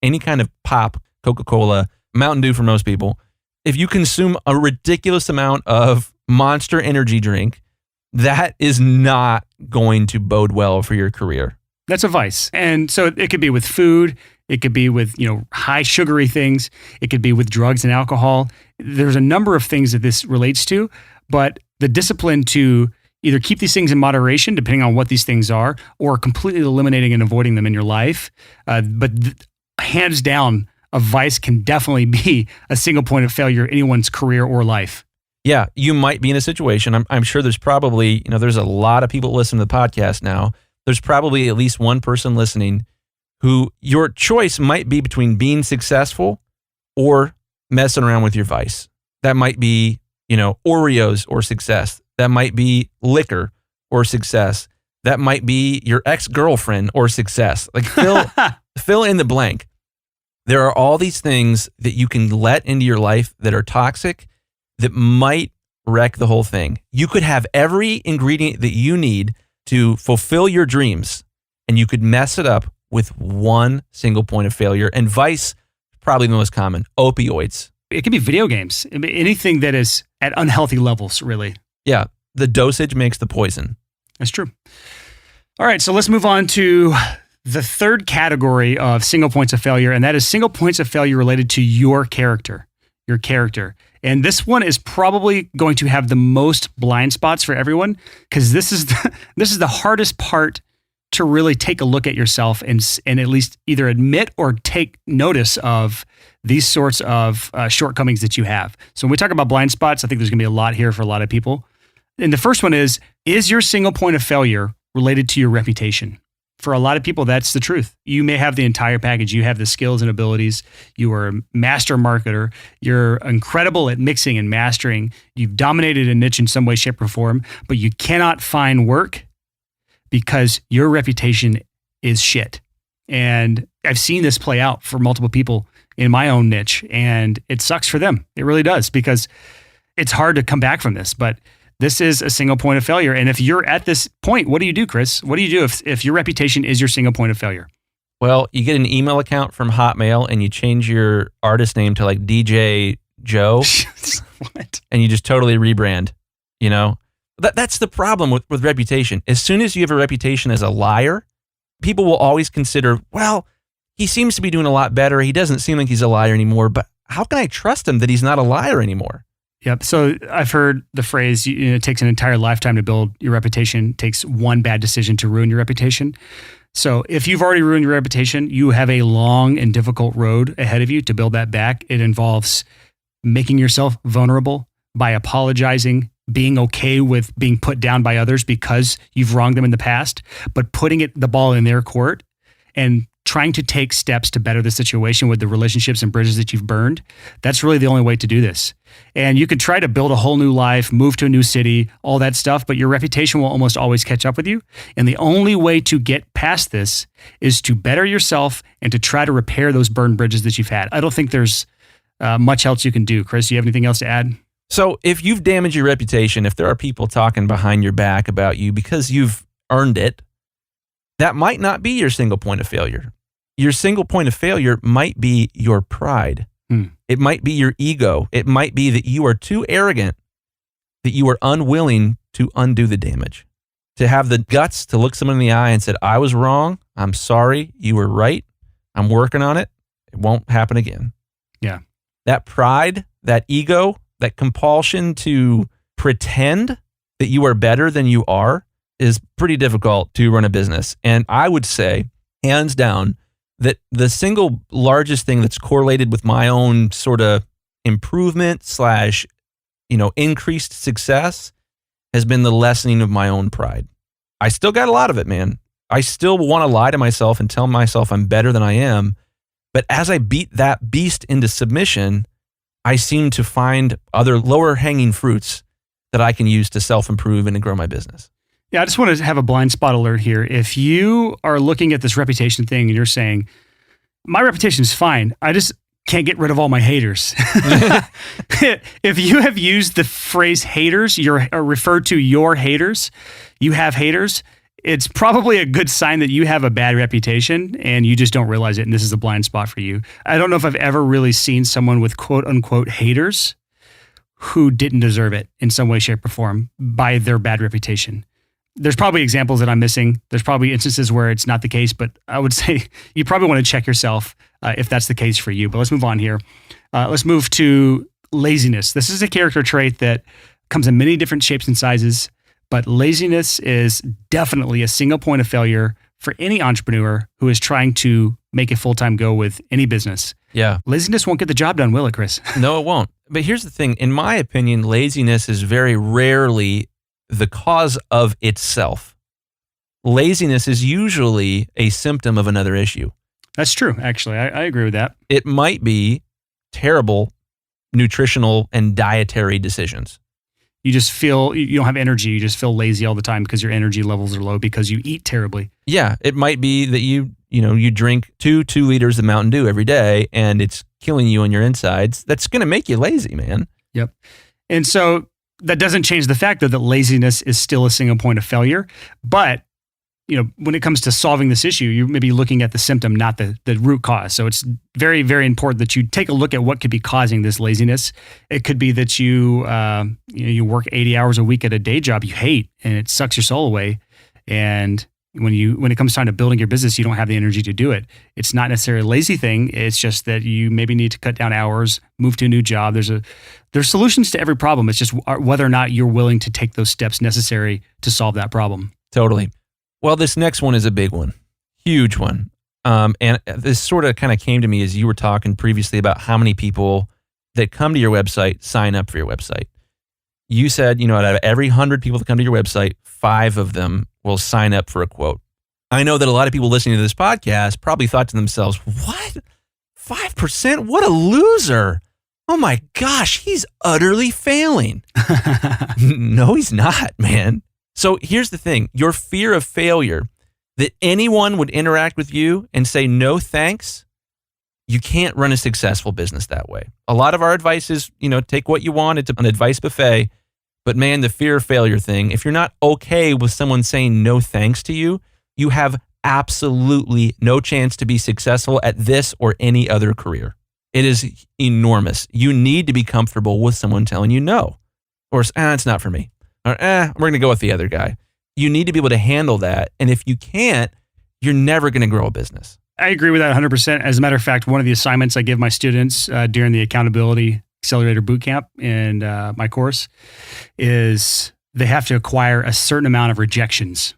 any kind of pop, Coca-Cola, Mountain Dew for most people, if you consume a ridiculous amount of Monster energy drink, that is not going to bode well for your career. That's a vice. And so it could be with food. It could be with, high sugary things. It could be with drugs and alcohol. There's a number of things that this relates to, but the discipline to either keep these things in moderation, depending on what these things are, or completely eliminating and avoiding them in your life. Hands down, a vice can definitely be a single point of failure in anyone's career or life. Yeah, you might be in a situation. I'm sure there's probably, there's a lot of people listening to the podcast now. There's probably at least one person listening who your choice might be between being successful or messing around with your vice. That might be, Oreos or success. That might be liquor or success. That might be your ex-girlfriend or success. Like fill in the blank. There are all these things that you can let into your life that are toxic that might wreck the whole thing. You could have every ingredient that you need to fulfill your dreams, and you could mess it up with one single point of failure, and vice, probably the most common, opioids. It could be video games. I mean, anything that is at unhealthy levels, really. Yeah, the dosage makes the poison. That's true. All right, so let's move on to the third category of single points of failure, and that is single points of failure related to your character. Your character. And this one is probably going to have the most blind spots for everyone, because this is the hardest part to really take a look at yourself and at least either admit or take notice of these sorts of shortcomings that you have. So when we talk about blind spots, I think there's going to be a lot here for a lot of people. And the first one is your single point of failure related to your reputation? For a lot of people, that's the truth. You may have the entire package. You have the skills and abilities. You are a master marketer. You're incredible at mixing and mastering. You've dominated a niche in some way, shape, or form, but you cannot find work because your reputation is shit. And I've seen this play out for multiple people in my own niche, and it sucks for them. It really does, because it's hard to come back from this, but this is a single point of failure. And if you're at this point, what do you do, Chris? What do you do if your reputation is your single point of failure? Well, you get an email account from Hotmail and you change your artist name to like DJ Joe. What? And you just totally rebrand, you know? That's the problem with reputation. As soon as you have a reputation as a liar, people will always consider, well, he seems to be doing a lot better. He doesn't seem like he's a liar anymore, but how can I trust him that he's not a liar anymore? Yep. So I've heard the phrase, it takes an entire lifetime to build your reputation. It takes one bad decision to ruin your reputation. So if you've already ruined your reputation, you have a long and difficult road ahead of you to build that back. It involves making yourself vulnerable by apologizing, being okay with being put down by others because you've wronged them in the past, but putting the ball in their court and trying to take steps to better the situation with the relationships and bridges that you've burned. That's really the only way to do this. And you could try to build a whole new life, move to a new city, all that stuff, but your reputation will almost always catch up with you. And the only way to get past this is to better yourself and to try to repair those burned bridges that you've had. I don't think there's much else you can do. Chris, do you have anything else to add? So if you've damaged your reputation, if there are people talking behind your back about you because you've earned it, that might not be your single point of failure. Your single point of failure might be your pride. It might be your ego. It might be that you are too arrogant, that you are unwilling to undo the damage, to have the guts to look someone in the eye and say, I was wrong. I'm sorry. You were right. I'm working on it. It won't happen again. Yeah. That pride, that ego, that compulsion to pretend that you are better than you are is pretty difficult to run a business. And I would say, hands down, that the single largest thing that's correlated with my own sort of improvement / increased success has been the lessening of my own pride. I still got a lot of it, man. I still want to lie to myself and tell myself I'm better than I am. But as I beat that beast into submission, I seem to find other lower hanging fruits that I can use to self-improve and to grow my business. Yeah, I just want to have a blind spot alert here. If you are looking at this reputation thing and you're saying, my reputation is fine, I just can't get rid of all my haters. If you have used the phrase haters, or referred to your haters, you have haters, it's probably a good sign that you have a bad reputation and you just don't realize it, and this is a blind spot for you. I don't know if I've ever really seen someone with quote unquote haters who didn't deserve it in some way, shape, or form by their bad reputation. There's probably examples that I'm missing. There's probably instances where it's not the case, but I would say you probably want to check yourself if that's the case for you. But let's move on here. Let's move to laziness. This is a character trait that comes in many different shapes and sizes, but laziness is definitely a single point of failure for any entrepreneur who is trying to make a full-time go with any business. Yeah. Laziness won't get the job done, will it, Chris? No, it won't. But here's the thing. In my opinion, laziness is very rarely the cause of itself. Laziness is usually a symptom of another issue. That's true, actually. I agree with that. It might be terrible nutritional and dietary decisions. You just feel, you don't have energy. You just feel lazy all the time because your energy levels are low because you eat terribly. Yeah, it might be that you drink 2 liters of Mountain Dew every day and it's killing you on your insides. That's going to make you lazy, man. Yep. And so that doesn't change the fact that laziness is still a single point of failure, but when it comes to solving this issue, you may be looking at the symptom, not the root cause. So it's very, very important that you take a look at what could be causing this laziness. It could be that you work 80 hours a week at a day job you hate, and it sucks your soul away. And when it comes time to building your business, you don't have the energy to do it. It's not necessarily a lazy thing. It's just that you maybe need to cut down hours, move to a new job. There's solutions to every problem. It's just whether or not you're willing to take those steps necessary to solve that problem. Totally. Well, this next one is a big one, huge one. And this sort of kind of came to me as you were talking previously about how many people that come to your website sign up for your website. You said, out of every 100 people that come to your website, 5 of them will sign up for a quote. I know that a lot of people listening to this podcast probably thought to themselves, what? 5%? What a loser. Oh my gosh, he's utterly failing. No, he's not, man. So here's the thing. Your fear of failure, that anyone would interact with you and say no thanks, you can't run a successful business that way. A lot of our advice is, take what you want. It's an advice buffet. But man, the fear of failure thing, if you're not okay with someone saying no thanks to you, you have absolutely no chance to be successful at this or any other career. It is enormous. You need to be comfortable with someone telling you no. Or it's not for me. Or we're going to go with the other guy. You need to be able to handle that. And if you can't, you're never going to grow a business. I agree with that 100%. As a matter of fact, one of the assignments I give my students during the Accountability Accelerator Bootcamp in my course is they have to acquire a certain amount of rejections.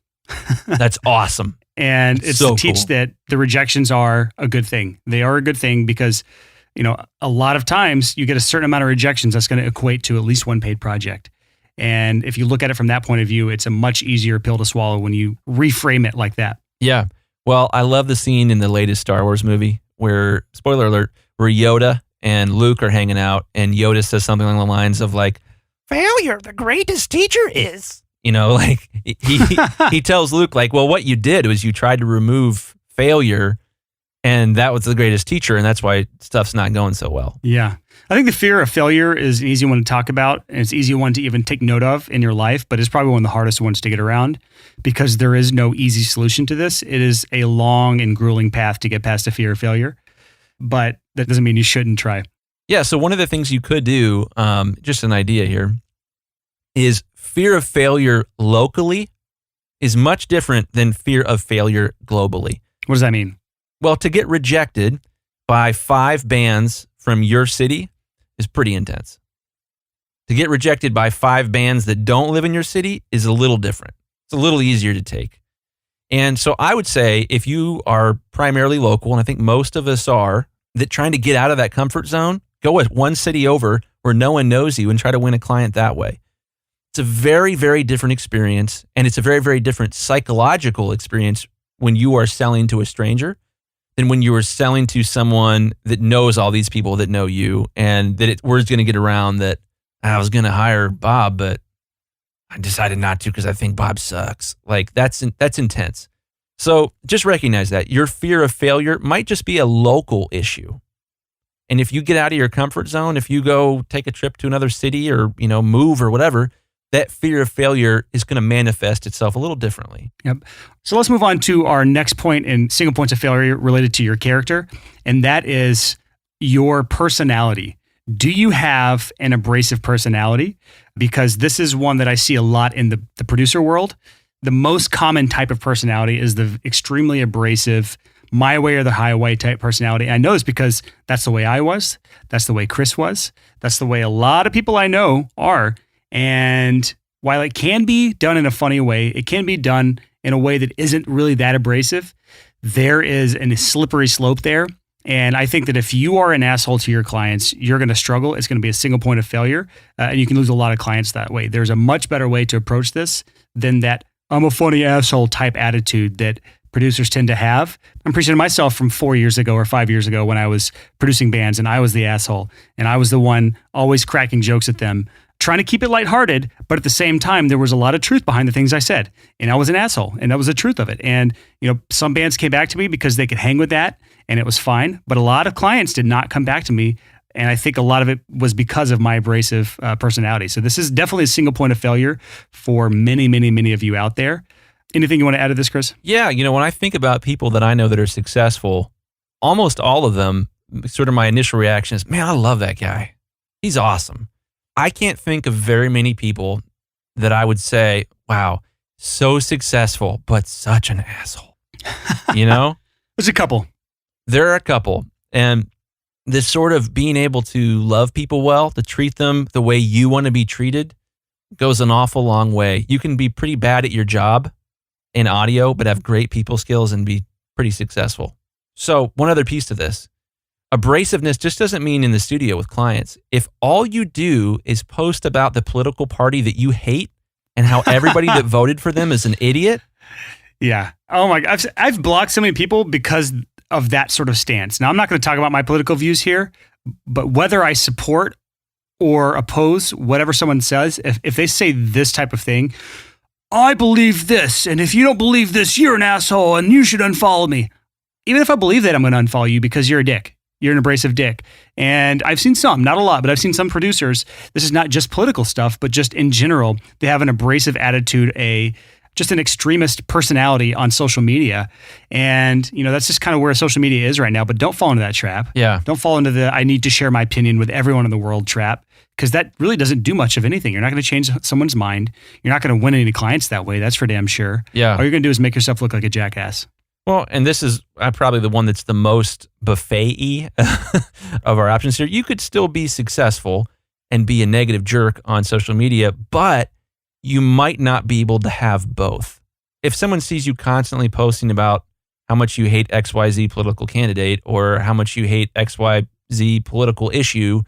That's awesome. And it's so to teach cool that the rejections are a good thing. They are a good thing because, a lot of times you get a certain amount of rejections that's going to equate to at least one paid project. And if you look at it from that point of view, it's a much easier pill to swallow when you reframe it like that. Yeah. Well, I love the scene in the latest Star Wars movie where, spoiler alert, where Yoda and Luke are hanging out and Yoda says something along the lines of like, failure, the greatest teacher is. He tells Luke like, well, what you did was you tried to remove failure and that was the greatest teacher. And that's why stuff's not going so well. Yeah. I think the fear of failure is an easy one to talk about, and it's an easy one to even take note of in your life, but it's probably one of the hardest ones to get around because there is no easy solution to this. It is a long and grueling path to get past the fear of failure, but that doesn't mean you shouldn't try. Yeah, so one of the things you could do, just an idea here, is fear of failure locally is much different than fear of failure globally. What does that mean? Well, to get rejected by 5 bands from your city is pretty intense. To get rejected by 5 bands that don't live in your city is a little different. It's a little easier to take. And so I would say if you are primarily local, and I think most of us are, that trying to get out of that comfort zone, go with one city over where no one knows you and try to win a client that way. It's a very, very different experience, and it's a very, very different psychological experience when you are selling to a stranger than when you are selling to someone that knows all these people that know you, and that word's going to get around that I was going to hire Bob, but I decided not to because I think Bob sucks. Like that's intense. So just recognize that your fear of failure might just be a local issue. And if you get out of your comfort zone, if you go take a trip to another city or, move or whatever, that fear of failure is going to manifest itself a little differently. Yep. So let's move on to our next point in single points of failure related to your character. And that is your personality. Do you have an abrasive personality? Because this is one that I see a lot in the producer world. The most common type of personality is the extremely abrasive, my way or the highway type personality. And I know this because that's the way I was. That's the way Chris was. That's the way a lot of people I know are. And while it can be done in a funny way, it can be done in a way that isn't really that abrasive. There is a slippery slope there. And I think that if you are an asshole to your clients, you're going to struggle. It's going to be a single point of failure. And you can lose a lot of clients that way. There's a much better way to approach this than that I'm a funny asshole type attitude that producers tend to have. I'm preaching to myself from 4 years ago or 5 years ago when I was producing bands and I was the asshole and I was the one always cracking jokes at them, trying to keep it lighthearted, but at the same time, there was a lot of truth behind the things I said. And I was an asshole, and that was the truth of it. And, some bands came back to me because they could hang with that, and it was fine. But a lot of clients did not come back to me, and I think a lot of it was because of my abrasive personality. So this is definitely a single point of failure for many, many, many of you out there. Anything you want to add to this, Chris? Yeah, when I think about people that I know that are successful, almost all of them, sort of my initial reaction is, man, I love that guy. He's awesome. I can't think of very many people that I would say, wow, so successful, but such an asshole. There's a couple. There are a couple. And this sort of being able to love people well, to treat them the way you want to be treated, goes an awful long way. You can be pretty bad at your job in audio, but have great people skills and be pretty successful. So one other piece to this. Abrasiveness just doesn't mean in the studio with clients. If all you do is post about the political party that you hate and how everybody that voted for them is an idiot. Yeah. Oh my God. I've blocked so many people because of that sort of stance. Now, I'm not going to talk about my political views here, but whether I support or oppose whatever someone says, if they say this type of thing, I believe this, and if you don't believe this, you're an asshole and you should unfollow me. Even if I believe that, I'm going to unfollow you because you're a dick. You're an abrasive dick. And I've seen some, not a lot, but I've seen some producers. This is not just political stuff, but just in general, they have an abrasive attitude, just an extremist personality on social media. And, that's just kind of where social media is right now, but don't fall into that trap. Yeah. Don't fall into the I need to share my opinion with everyone in the world trap, because that really doesn't do much of anything. You're not going to change someone's mind. You're not going to win any clients that way. That's for damn sure. Yeah. All you're going to do is make yourself look like a jackass. Well, and this is probably the one that's the most buffet-y of our options here. You could still be successful and be a negative jerk on social media, but you might not be able to have both. If someone sees you constantly posting about how much you hate XYZ political candidate or how much you hate XYZ political issue,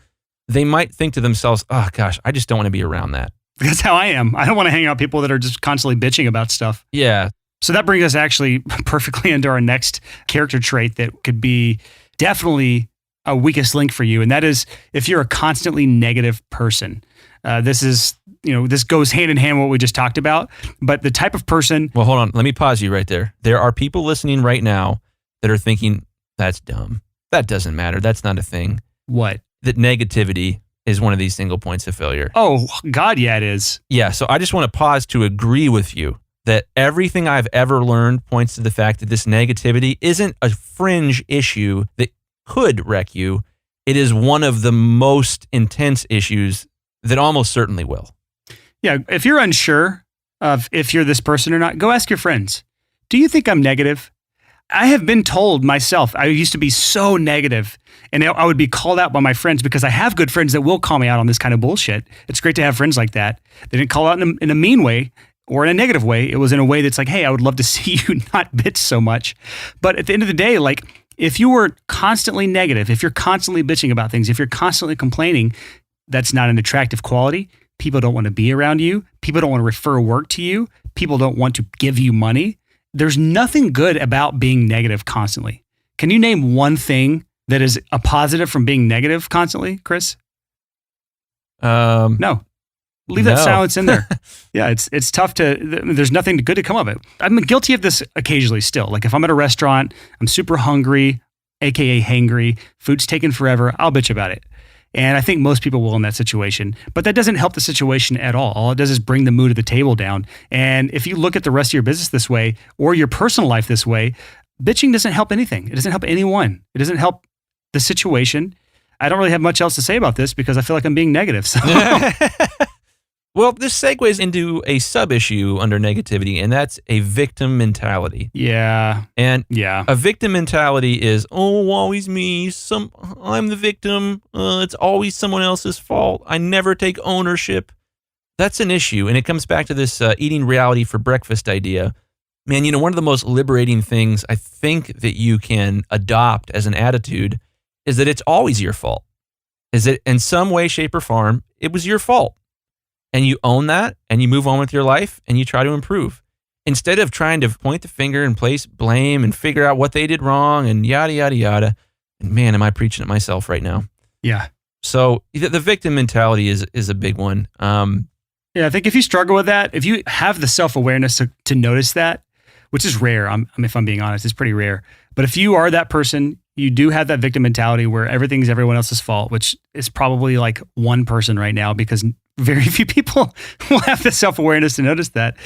they might think to themselves, oh gosh, I just don't want to be around that. That's how I am. I don't want to hang out with people that are just constantly bitching about stuff. Yeah. So that brings us actually perfectly into our next character trait that could be definitely a weakest link for you. And that is if you're a constantly negative person. This goes hand in hand with what we just talked about, but the type of person. Well, hold on. Let me pause you right there. There are people listening right now that are thinking, that's dumb. That doesn't matter. That's not a thing. What? That negativity is one of these single points of failure. Oh, God, yeah, it is. Yeah. So I just want to pause to agree with you that everything I've ever learned points to the fact that this negativity isn't a fringe issue that could wreck you. It is one of the most intense issues that almost certainly will. Yeah. If you're unsure of if you're this person or not, go ask your friends. Do you think I'm negative? I have been told myself, I used to be so negative, and I would be called out by my friends because I have good friends that will call me out on this kind of bullshit. It's great to have friends like that. They didn't call out in a mean way or in a negative way. It was in a way that's like, hey, I would love to see you not bitch so much. But at the end of the day, like, if you were constantly negative, if you're constantly bitching about things, if you're constantly complaining, that's not an attractive quality. People don't want to be around you. People don't want to refer work to you. People don't want to give you money. There's nothing good about being negative constantly. Can you name one thing that is a positive from being negative constantly, Chris? No. Leave that silence in there. Yeah, it's tough there's nothing good to come of it. I'm guilty of this occasionally still. Like if I'm at a restaurant, I'm super hungry, AKA hangry, food's taken forever, I'll bitch about it. And I think most people will in that situation. But that doesn't help the situation at all. All it does is bring the mood of the table down. And if you look at the rest of your business this way or your personal life this way, bitching doesn't help anything. It doesn't help anyone. It doesn't help the situation. I don't really have much else to say about this because I feel like I'm being negative. So. Well, this segues into a sub-issue under negativity, and that's a victim mentality. Yeah. And yeah, a victim mentality is, oh, always me. I'm the victim. It's always someone else's fault. I never take ownership. That's an issue, and it comes back to this eating reality for breakfast idea. Man, one of the most liberating things I think that you can adopt as an attitude is that it's always your fault. Is that in some way, shape, or form, it was your fault. And you own that, and you move on with your life, and you try to improve. Instead of trying to point the finger and place blame and figure out what they did wrong and yada, yada, yada. And man, am I preaching at myself right now. Yeah. So the victim mentality is a big one. Yeah, I think if you struggle with that, if you have the self-awareness to notice that, which is rare, if I'm being honest, it's pretty rare. But if you are that person, you do have that victim mentality where everything's everyone else's fault, which is probably like one person right now because very few people will have the self-awareness to notice that.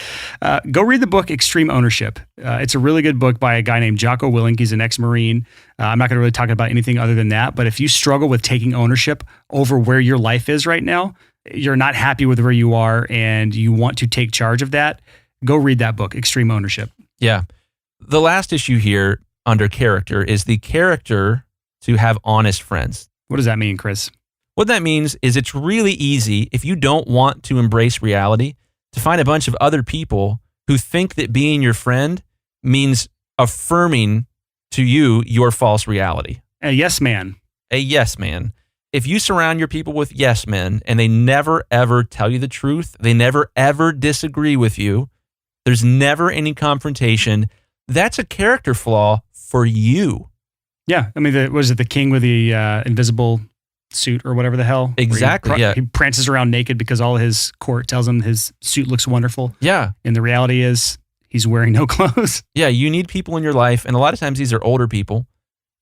Go read the book Extreme Ownership. It's a really good book by a guy named Jocko Willink. He's an ex-Marine. I'm not going to really talk about anything other than that, but if you struggle with taking ownership over where your life is right now, you're not happy with where you are and you want to take charge of that, go read that book, Extreme Ownership. Yeah. The last issue here under character is the character to have honest friends. What does that mean, Chris? What that means is it's really easy, if you don't want to embrace reality, to find a bunch of other people who think that being your friend means affirming to you your false reality. A yes man. A yes man. If you surround your people with yes men and they never ever tell you the truth, they never ever disagree with you, there's never any confrontation, that's a character flaw for you. Yeah. I mean, was it the king with the invisible suit or whatever the hell? Exactly. He prances around naked because all his court tells him his suit looks wonderful. Yeah. And the reality is he's wearing no clothes. Yeah. You need people in your life. And a lot of times these are older people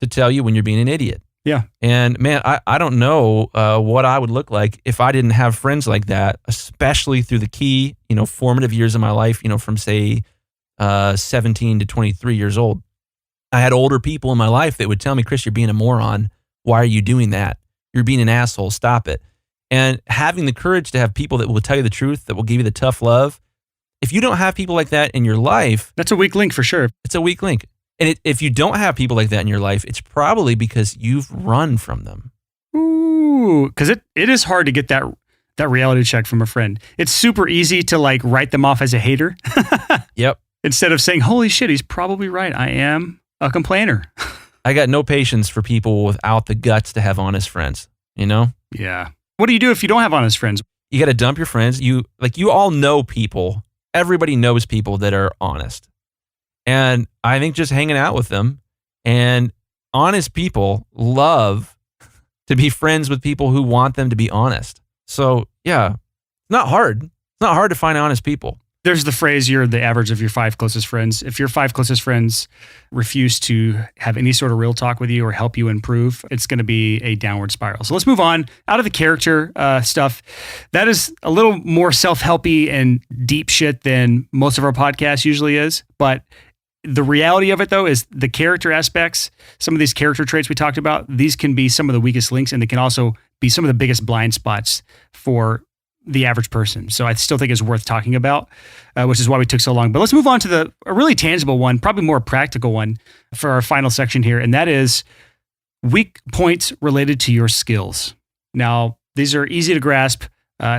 to tell you when you're being an idiot. Yeah. And man, I don't know what I would look like if I didn't have friends like that, especially through the key, formative years of my life, from say 17 to 23 years old. I had older people in my life that would tell me, Chris, you're being a moron. Why are you doing that? You're being an asshole. Stop it. And having the courage to have people that will tell you the truth, that will give you the tough love. If you don't have people like that in your life, that's a weak link for sure. It's a weak link. And if you don't have people like that in your life, it's probably because you've run from them. Ooh, because it is hard to get that reality check from a friend. It's super easy to write them off as a hater. Yep. Instead of saying, holy shit, he's probably right. I am a complainer. I got no patience for people without the guts to have honest friends, Yeah. What do you do if you don't have honest friends? You got to dump your friends. You all know people. Everybody knows people that are honest. And I think just hanging out with them, and honest people love to be friends with people who want them to be honest. So yeah, it's not hard. It's not hard to find honest people. There's the phrase, you're the average of your 5 closest friends. If your 5 closest friends refuse to have any sort of real talk with you or help you improve, it's going to be a downward spiral. So let's move on out of the character stuff. That is a little more self-helpy and deep shit than most of our podcasts usually is. But the reality of it, though, is the character aspects, some of these character traits we talked about, these can be some of the weakest links, and they can also be some of the biggest blind spots for the average person. So I still think it's worth talking about, which is why we took so long. But let's move on to a really tangible one, probably more practical one for our final section here, and that is weak points related to your skills. Now, these are easy to grasp.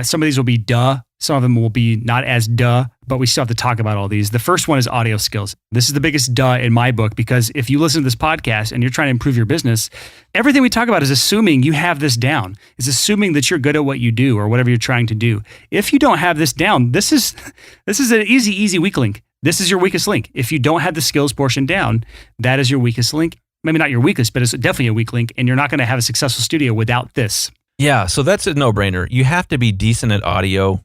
Some of these will be duh. Some of them will be not as duh, but we still have to talk about all these. The first one is audio skills. This is the biggest duh in my book, because if you listen to this podcast and you're trying to improve your business, everything we talk about is assuming you have this down. It's assuming that you're good at what you do or whatever you're trying to do. If you don't have this down, this is an easy weak link. This is your weakest link. If you don't have the skills portion down, that is your weakest link. Maybe not your weakest, but it's definitely a weak link, and you're not going to have a successful studio without this. Yeah, so that's a no-brainer. You have to be decent at audio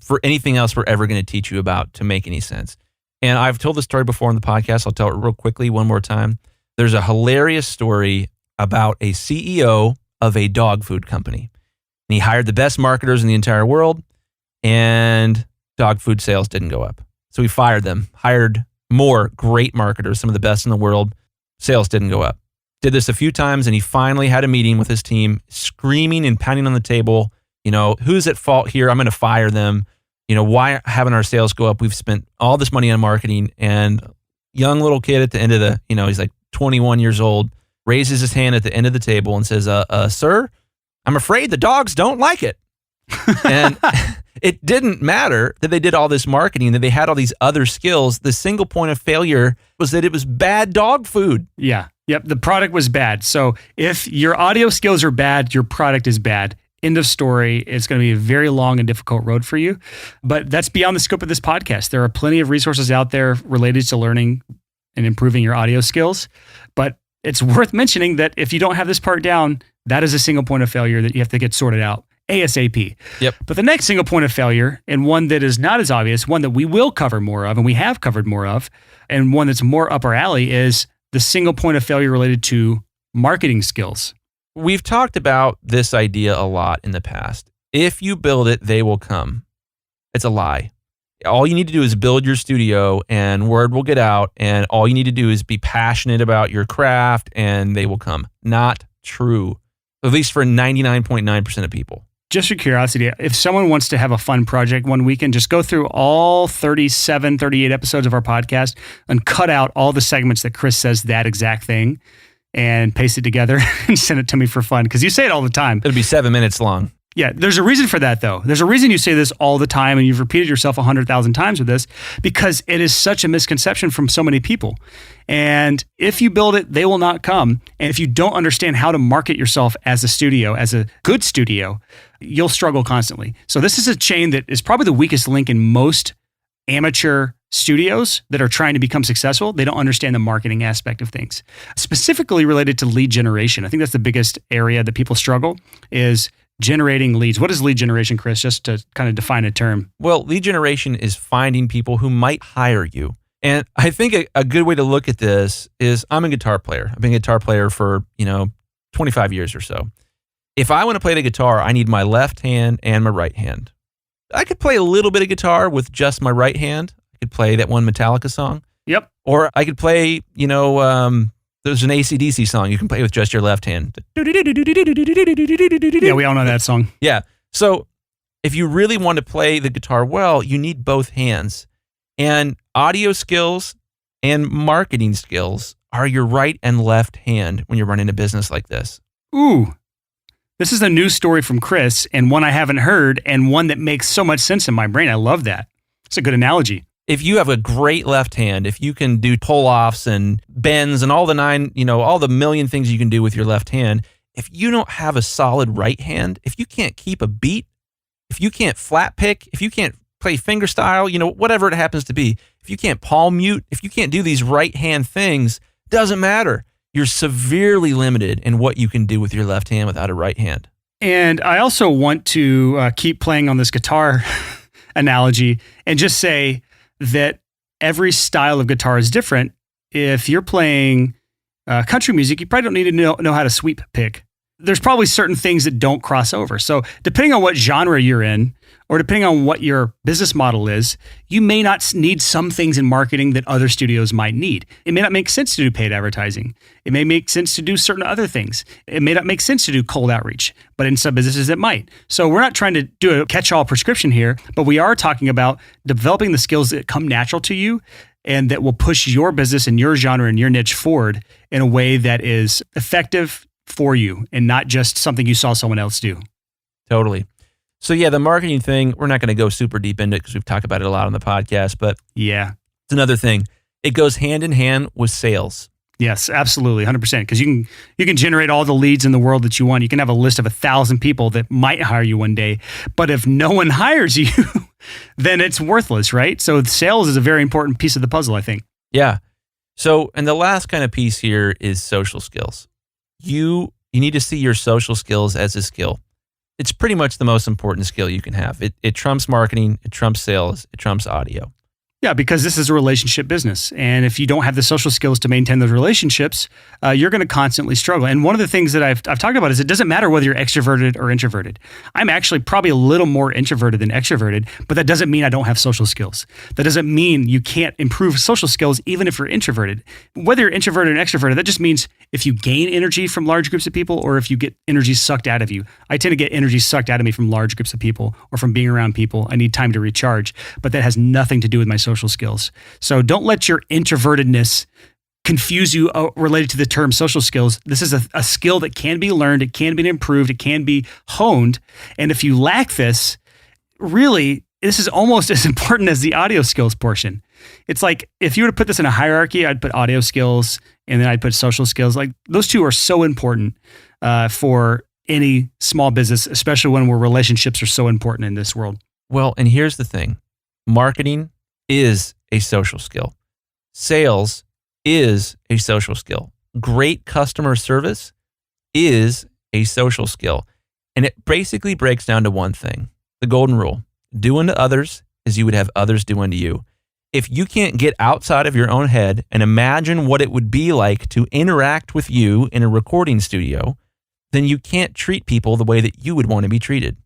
for anything else we're ever going to teach you about to make any sense. And I've told this story before on the podcast. I'll tell it real quickly one more time. There's a hilarious story about a CEO of a dog food company. And he hired the best marketers in the entire world, and dog food sales didn't go up. So he fired them, hired more great marketers, some of the best in the world. Sales didn't go up. Did this a few times, and he finally had a meeting with his team, screaming and pounding on the table, who's at fault here? I'm going to fire them. Why haven't our sales go up? We've spent all this money on marketing. And young little kid at the end of he's like 21 years old, raises his hand at the end of the table and says, sir, I'm afraid the dogs don't like it. And it didn't matter that they did all this marketing, that they had all these other skills. The single point of failure was that it was bad dog food. Yeah. Yep. The product was bad. So if your audio skills are bad, your product is bad. End of story. It's going to be a very long and difficult road for you, but that's beyond the scope of this podcast. There are plenty of resources out there related to learning and improving your audio skills, but it's worth mentioning that if you don't have this part down, that is a single point of failure that you have to get sorted out ASAP. Yep. But the next single point of failure, and one that is not as obvious, one that we will cover more of, and we have covered more of, and one that's more up our alley, is the single point of failure related to marketing skills. We've talked about this idea a lot in the past. If you build it, they will come. It's a lie. All you need to do is build your studio and word will get out, and all you need to do is be passionate about your craft and they will come. Not true. At least for 99.9% of people. Just for curiosity, if someone wants to have a fun project one weekend, just go through all 37, 38 episodes of our podcast and cut out all the segments that Chris says that exact thing and paste it together and send it to me for fun. Because you say it all the time. It'll be 7 minutes long. Yeah, there's a reason for that, though. There's a reason you say this all the time, and you've repeated yourself 100,000 times with this, because it is such a misconception from so many people. And if you build it, they will not come. And if you don't understand how to market yourself as a studio, as a good studio, you'll struggle constantly. So this is a chain that is probably the weakest link in most amateur studios that are trying to become successful. They don't understand the marketing aspect of things, specifically related to lead generation. I think that's the biggest area that people struggle is generating leads. What is lead generation, Chris? Just to kind of define a term. Well, lead generation is finding people who might hire you. And I think a good way to look at this is I'm a guitar player. I've been a guitar player for, 25 years or so. If I want to play the guitar, I need my left hand and my right hand. I could play a little bit of guitar with just my right hand. I could play that one Metallica song. Yep. Or I could play, there's an AC/DC song you can play with just your left hand. Yeah, we all know that song. Yeah. So if you really want to play the guitar well, you need both hands. And audio skills and marketing skills are your right and left hand when you're running a business like this. Ooh, this is a news story from Chris and one I haven't heard and one that makes so much sense in my brain. I love that. It's a good analogy. If you have a great left hand, if you can do pull-offs and bends and all the million things you can do with your left hand, if you don't have a solid right hand, if you can't keep a beat, if you can't flat pick, if you can't play finger style, whatever it happens to be, if you can't palm mute, if you can't do these right hand things, doesn't matter. You're severely limited in what you can do with your left hand without a right hand. And I also want to keep playing on this guitar analogy and just say that every style of guitar is different. If you're playing country music, you probably don't need to know how to sweep pick. There's probably certain things that don't cross over. So depending on what genre you're in, or depending on what your business model is, you may not need some things in marketing that other studios might need. It may not make sense to do paid advertising. It may make sense to do certain other things. It may not make sense to do cold outreach, but in some businesses it might. So we're not trying to do a catch-all prescription here, but we are talking about developing the skills that come natural to you and that will push your business and your genre and your niche forward in a way that is effective for you and not just something you saw someone else do. Totally. So yeah, the marketing thing, we're not going to go super deep into it because we've talked about it a lot on the podcast, but yeah, it's another thing. It goes hand in hand with sales. Yes, absolutely, 100%. Because you can generate all the leads in the world that you want. You can have a list of 1,000 people that might hire you one day, but if no one hires you, then it's worthless, right? So sales is a very important piece of the puzzle, I think. Yeah. So, and the last kind of piece here is social skills. You need to see your social skills as a skill. It's pretty much the most important skill you can have. It trumps marketing, it trumps sales, it trumps audio. Yeah, because this is a relationship business. And if you don't have the social skills to maintain those relationships, you're going to constantly struggle. And one of the things that I've talked about is it doesn't matter whether you're extroverted or introverted. I'm actually probably a little more introverted than extroverted, but that doesn't mean I don't have social skills. That doesn't mean you can't improve social skills even if you're introverted. Whether you're introverted or extroverted, that just means if you gain energy from large groups of people or if you get energy sucked out of you. I tend to get energy sucked out of me from large groups of people or from being around people. I need time to recharge, but that has nothing to do with my social skills. So don't let your introvertedness confuse you related to the term social skills. This is a skill that can be learned, it can be improved, it can be honed. And if you lack this, really, this is almost as important as the audio skills portion. It's like if you were to put this in a hierarchy, I'd put audio skills and then I'd put social skills. Like those two are so important for any small business, especially when relationships are so important in this world. Well, and here's the thing. Marketing is a social skill. Sales is a social skill. Great customer service is a social skill. And it basically breaks down to one thing, the golden rule. Do unto others as you would have others do unto you. If you can't get outside of your own head and imagine what it would be like to interact with you in a recording studio, then you can't treat people the way that you would want to be treated.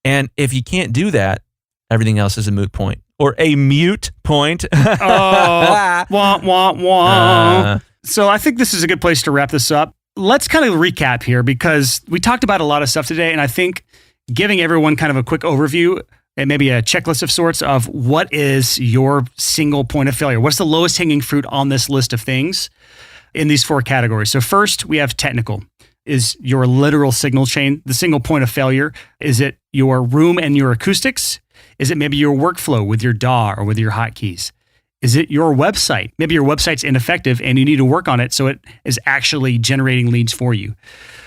And if you can't do that, everything else is a moot point or a mute point. Oh, wah, wah, wah. So I think this is a good place to wrap this up. Let's kind of recap here because we talked about a lot of stuff today. And I think giving everyone kind of a quick overview and maybe a checklist of sorts of what is your single point of failure? What's the lowest hanging fruit on this list of things in these 4 categories? So first, we have technical. Is your literal signal chain the single point of failure? Is it your room and your acoustics? Is it maybe your workflow with your DAW or with your hotkeys? Is it your website? Maybe your website's ineffective and you need to work on it so it is actually generating leads for you.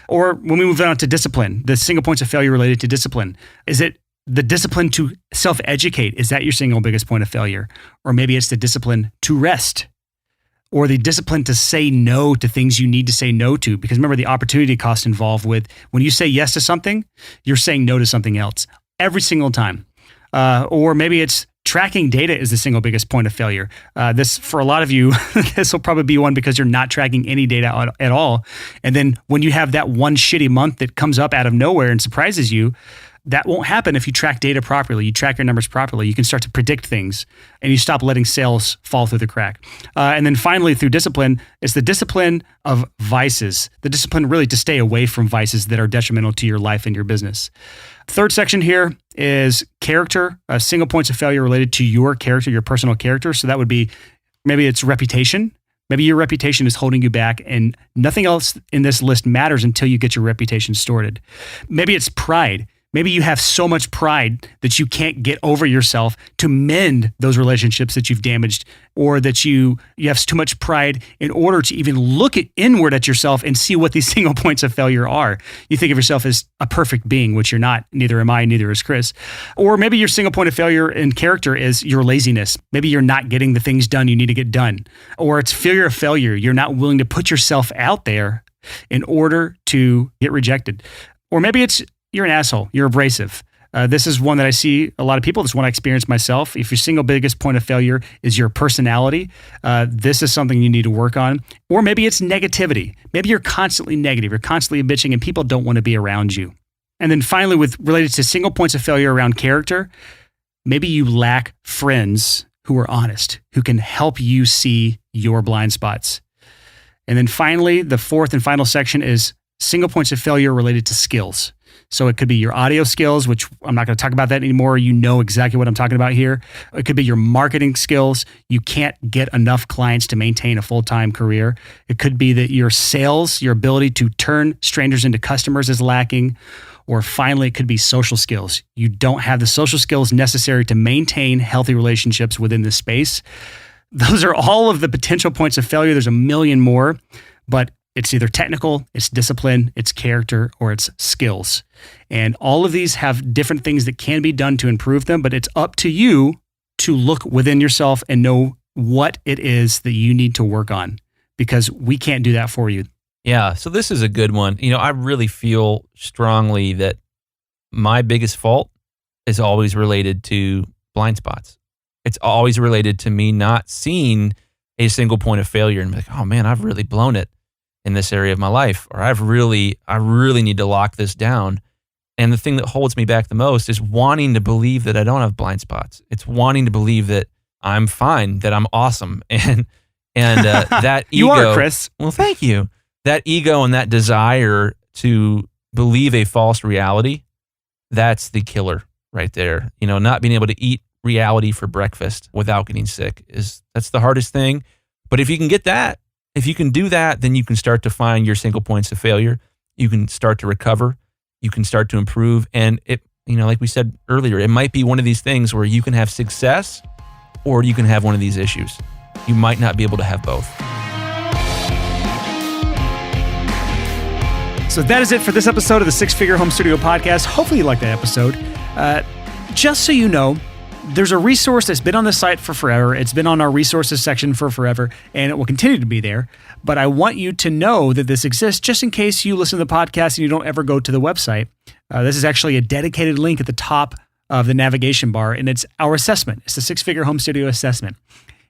Or when we move on to discipline, the single points of failure related to discipline, is it the discipline to self-educate? Is that your single biggest point of failure? Or maybe it's the discipline to rest, or the discipline to say no to things you need to say no to. Because remember the opportunity cost involved with when you say yes to something, you're saying no to something else every single time. Or maybe it's tracking data is the single biggest point of failure. This, for a lot of you, this will probably be one because you're not tracking any data at all. And then when you have that one shitty month that comes up out of nowhere and surprises you, that won't happen if you track data properly, you track your numbers properly. You can start to predict things and you stop letting sales fall through the crack. And then finally, through discipline, it's the discipline of vices, the discipline really to stay away from vices that are detrimental to your life and your business. Third section here is character, single points of failure related to your character, your personal character. So that would be, maybe it's reputation. Maybe your reputation is holding you back and nothing else in this list matters until you get your reputation sorted. Maybe it's pride. Maybe you have so much pride that you can't get over yourself to mend those relationships that you've damaged, or that you have too much pride in order to even look inward at yourself and see what these single points of failure are. You think of yourself as a perfect being, which you're not. Neither am I, neither is Chris. Or maybe your single point of failure in character is your laziness. Maybe you're not getting the things done you need to get done. Or it's fear of failure. You're not willing to put yourself out there in order to get rejected. Or maybe it's you're an asshole. You're abrasive. This is one that I see a lot of people. This is one I experienced myself. If your single biggest point of failure is your personality, this is something you need to work on. Or maybe it's negativity. Maybe you're constantly negative. You're constantly bitching and people don't want to be around you. And then finally, with related to single points of failure around character, maybe you lack friends who are honest, who can help you see your blind spots. And then finally, the fourth and final section is single points of failure related to skills. So it could be your audio skills, which I'm not going to talk about that anymore. You know exactly what I'm talking about here. It could be your marketing skills. You can't get enough clients to maintain a full-time career. It could be that your sales, your ability to turn strangers into customers is lacking. Or finally, it could be social skills. You don't have the social skills necessary to maintain healthy relationships within this space. Those are all of the potential points of failure. There's a million more, but it's either technical, it's discipline, it's character, or it's skills. And all of these have different things that can be done to improve them, but it's up to you to look within yourself and know what it is that you need to work on, because we can't do that for you. Yeah, so this is a good one. You know, I really feel strongly that my biggest fault is always related to blind spots. It's always related to me not seeing a single point of failure and be like, oh man, I've really blown it in this area of my life, or I really need to lock this down. And the thing that holds me back the most is wanting to believe that I don't have blind spots. It's wanting to believe that I'm fine, that I'm awesome. And that ego. You are, Chris. Well, thank you. That ego and that desire to believe a false reality, that's the killer right there. You know, not being able to eat reality for breakfast without getting sick that's the hardest thing. But if you can get that, if you can do that, then you can start to find your single points of failure. You can start to recover. You can start to improve. And it, you know, like we said earlier, it might be one of these things where you can have success or you can have one of these issues. You might not be able to have both. So that is it for this episode of the Six Figure Home Studio Podcast. Hopefully you liked that episode. Just so you know, there's a resource that's been on the site for forever. It's been on our resources section for forever, and it will continue to be there. But I want you to know that this exists just in case you listen to the podcast and you don't ever go to the website. This is actually a dedicated link at the top of the navigation bar, and it's our assessment. It's the Six Figure Home Studio Assessment.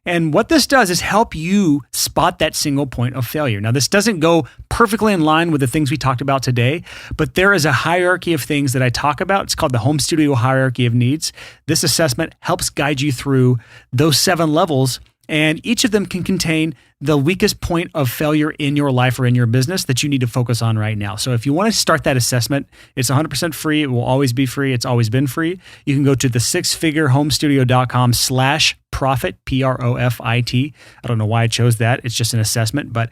And what this does is help you spot that single point of failure. Now, this doesn't go perfectly in line with the things we talked about today, but there is a hierarchy of things that I talk about. It's called the Home Studio Hierarchy of Needs. This assessment helps guide you through those 7 levels, and each of them can contain the weakest point of failure in your life or in your business that you need to focus on right now. So if you want to start that assessment, it's 100% free. It will always be free. It's always been free. You can go to the sixfigurehomestudio.com/profit, Profit. I don't know why I chose that. It's just an assessment, but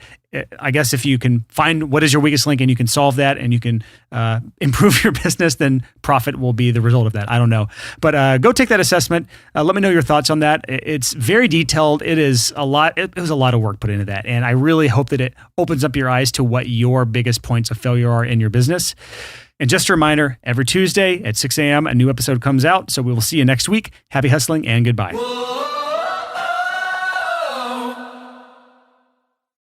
I guess if you can find what is your weakest link and you can solve that and you can improve your business, then profit will be the result of that. I don't know. But go take that assessment. Let me know your thoughts on that. It's very detailed. It is a lot. It was a lot of work put into that. And I really hope that it opens up your eyes to what your biggest points of failure are in your business. And just a reminder, every Tuesday at 6 a.m., a new episode comes out. So we will see you next week. Happy hustling and goodbye.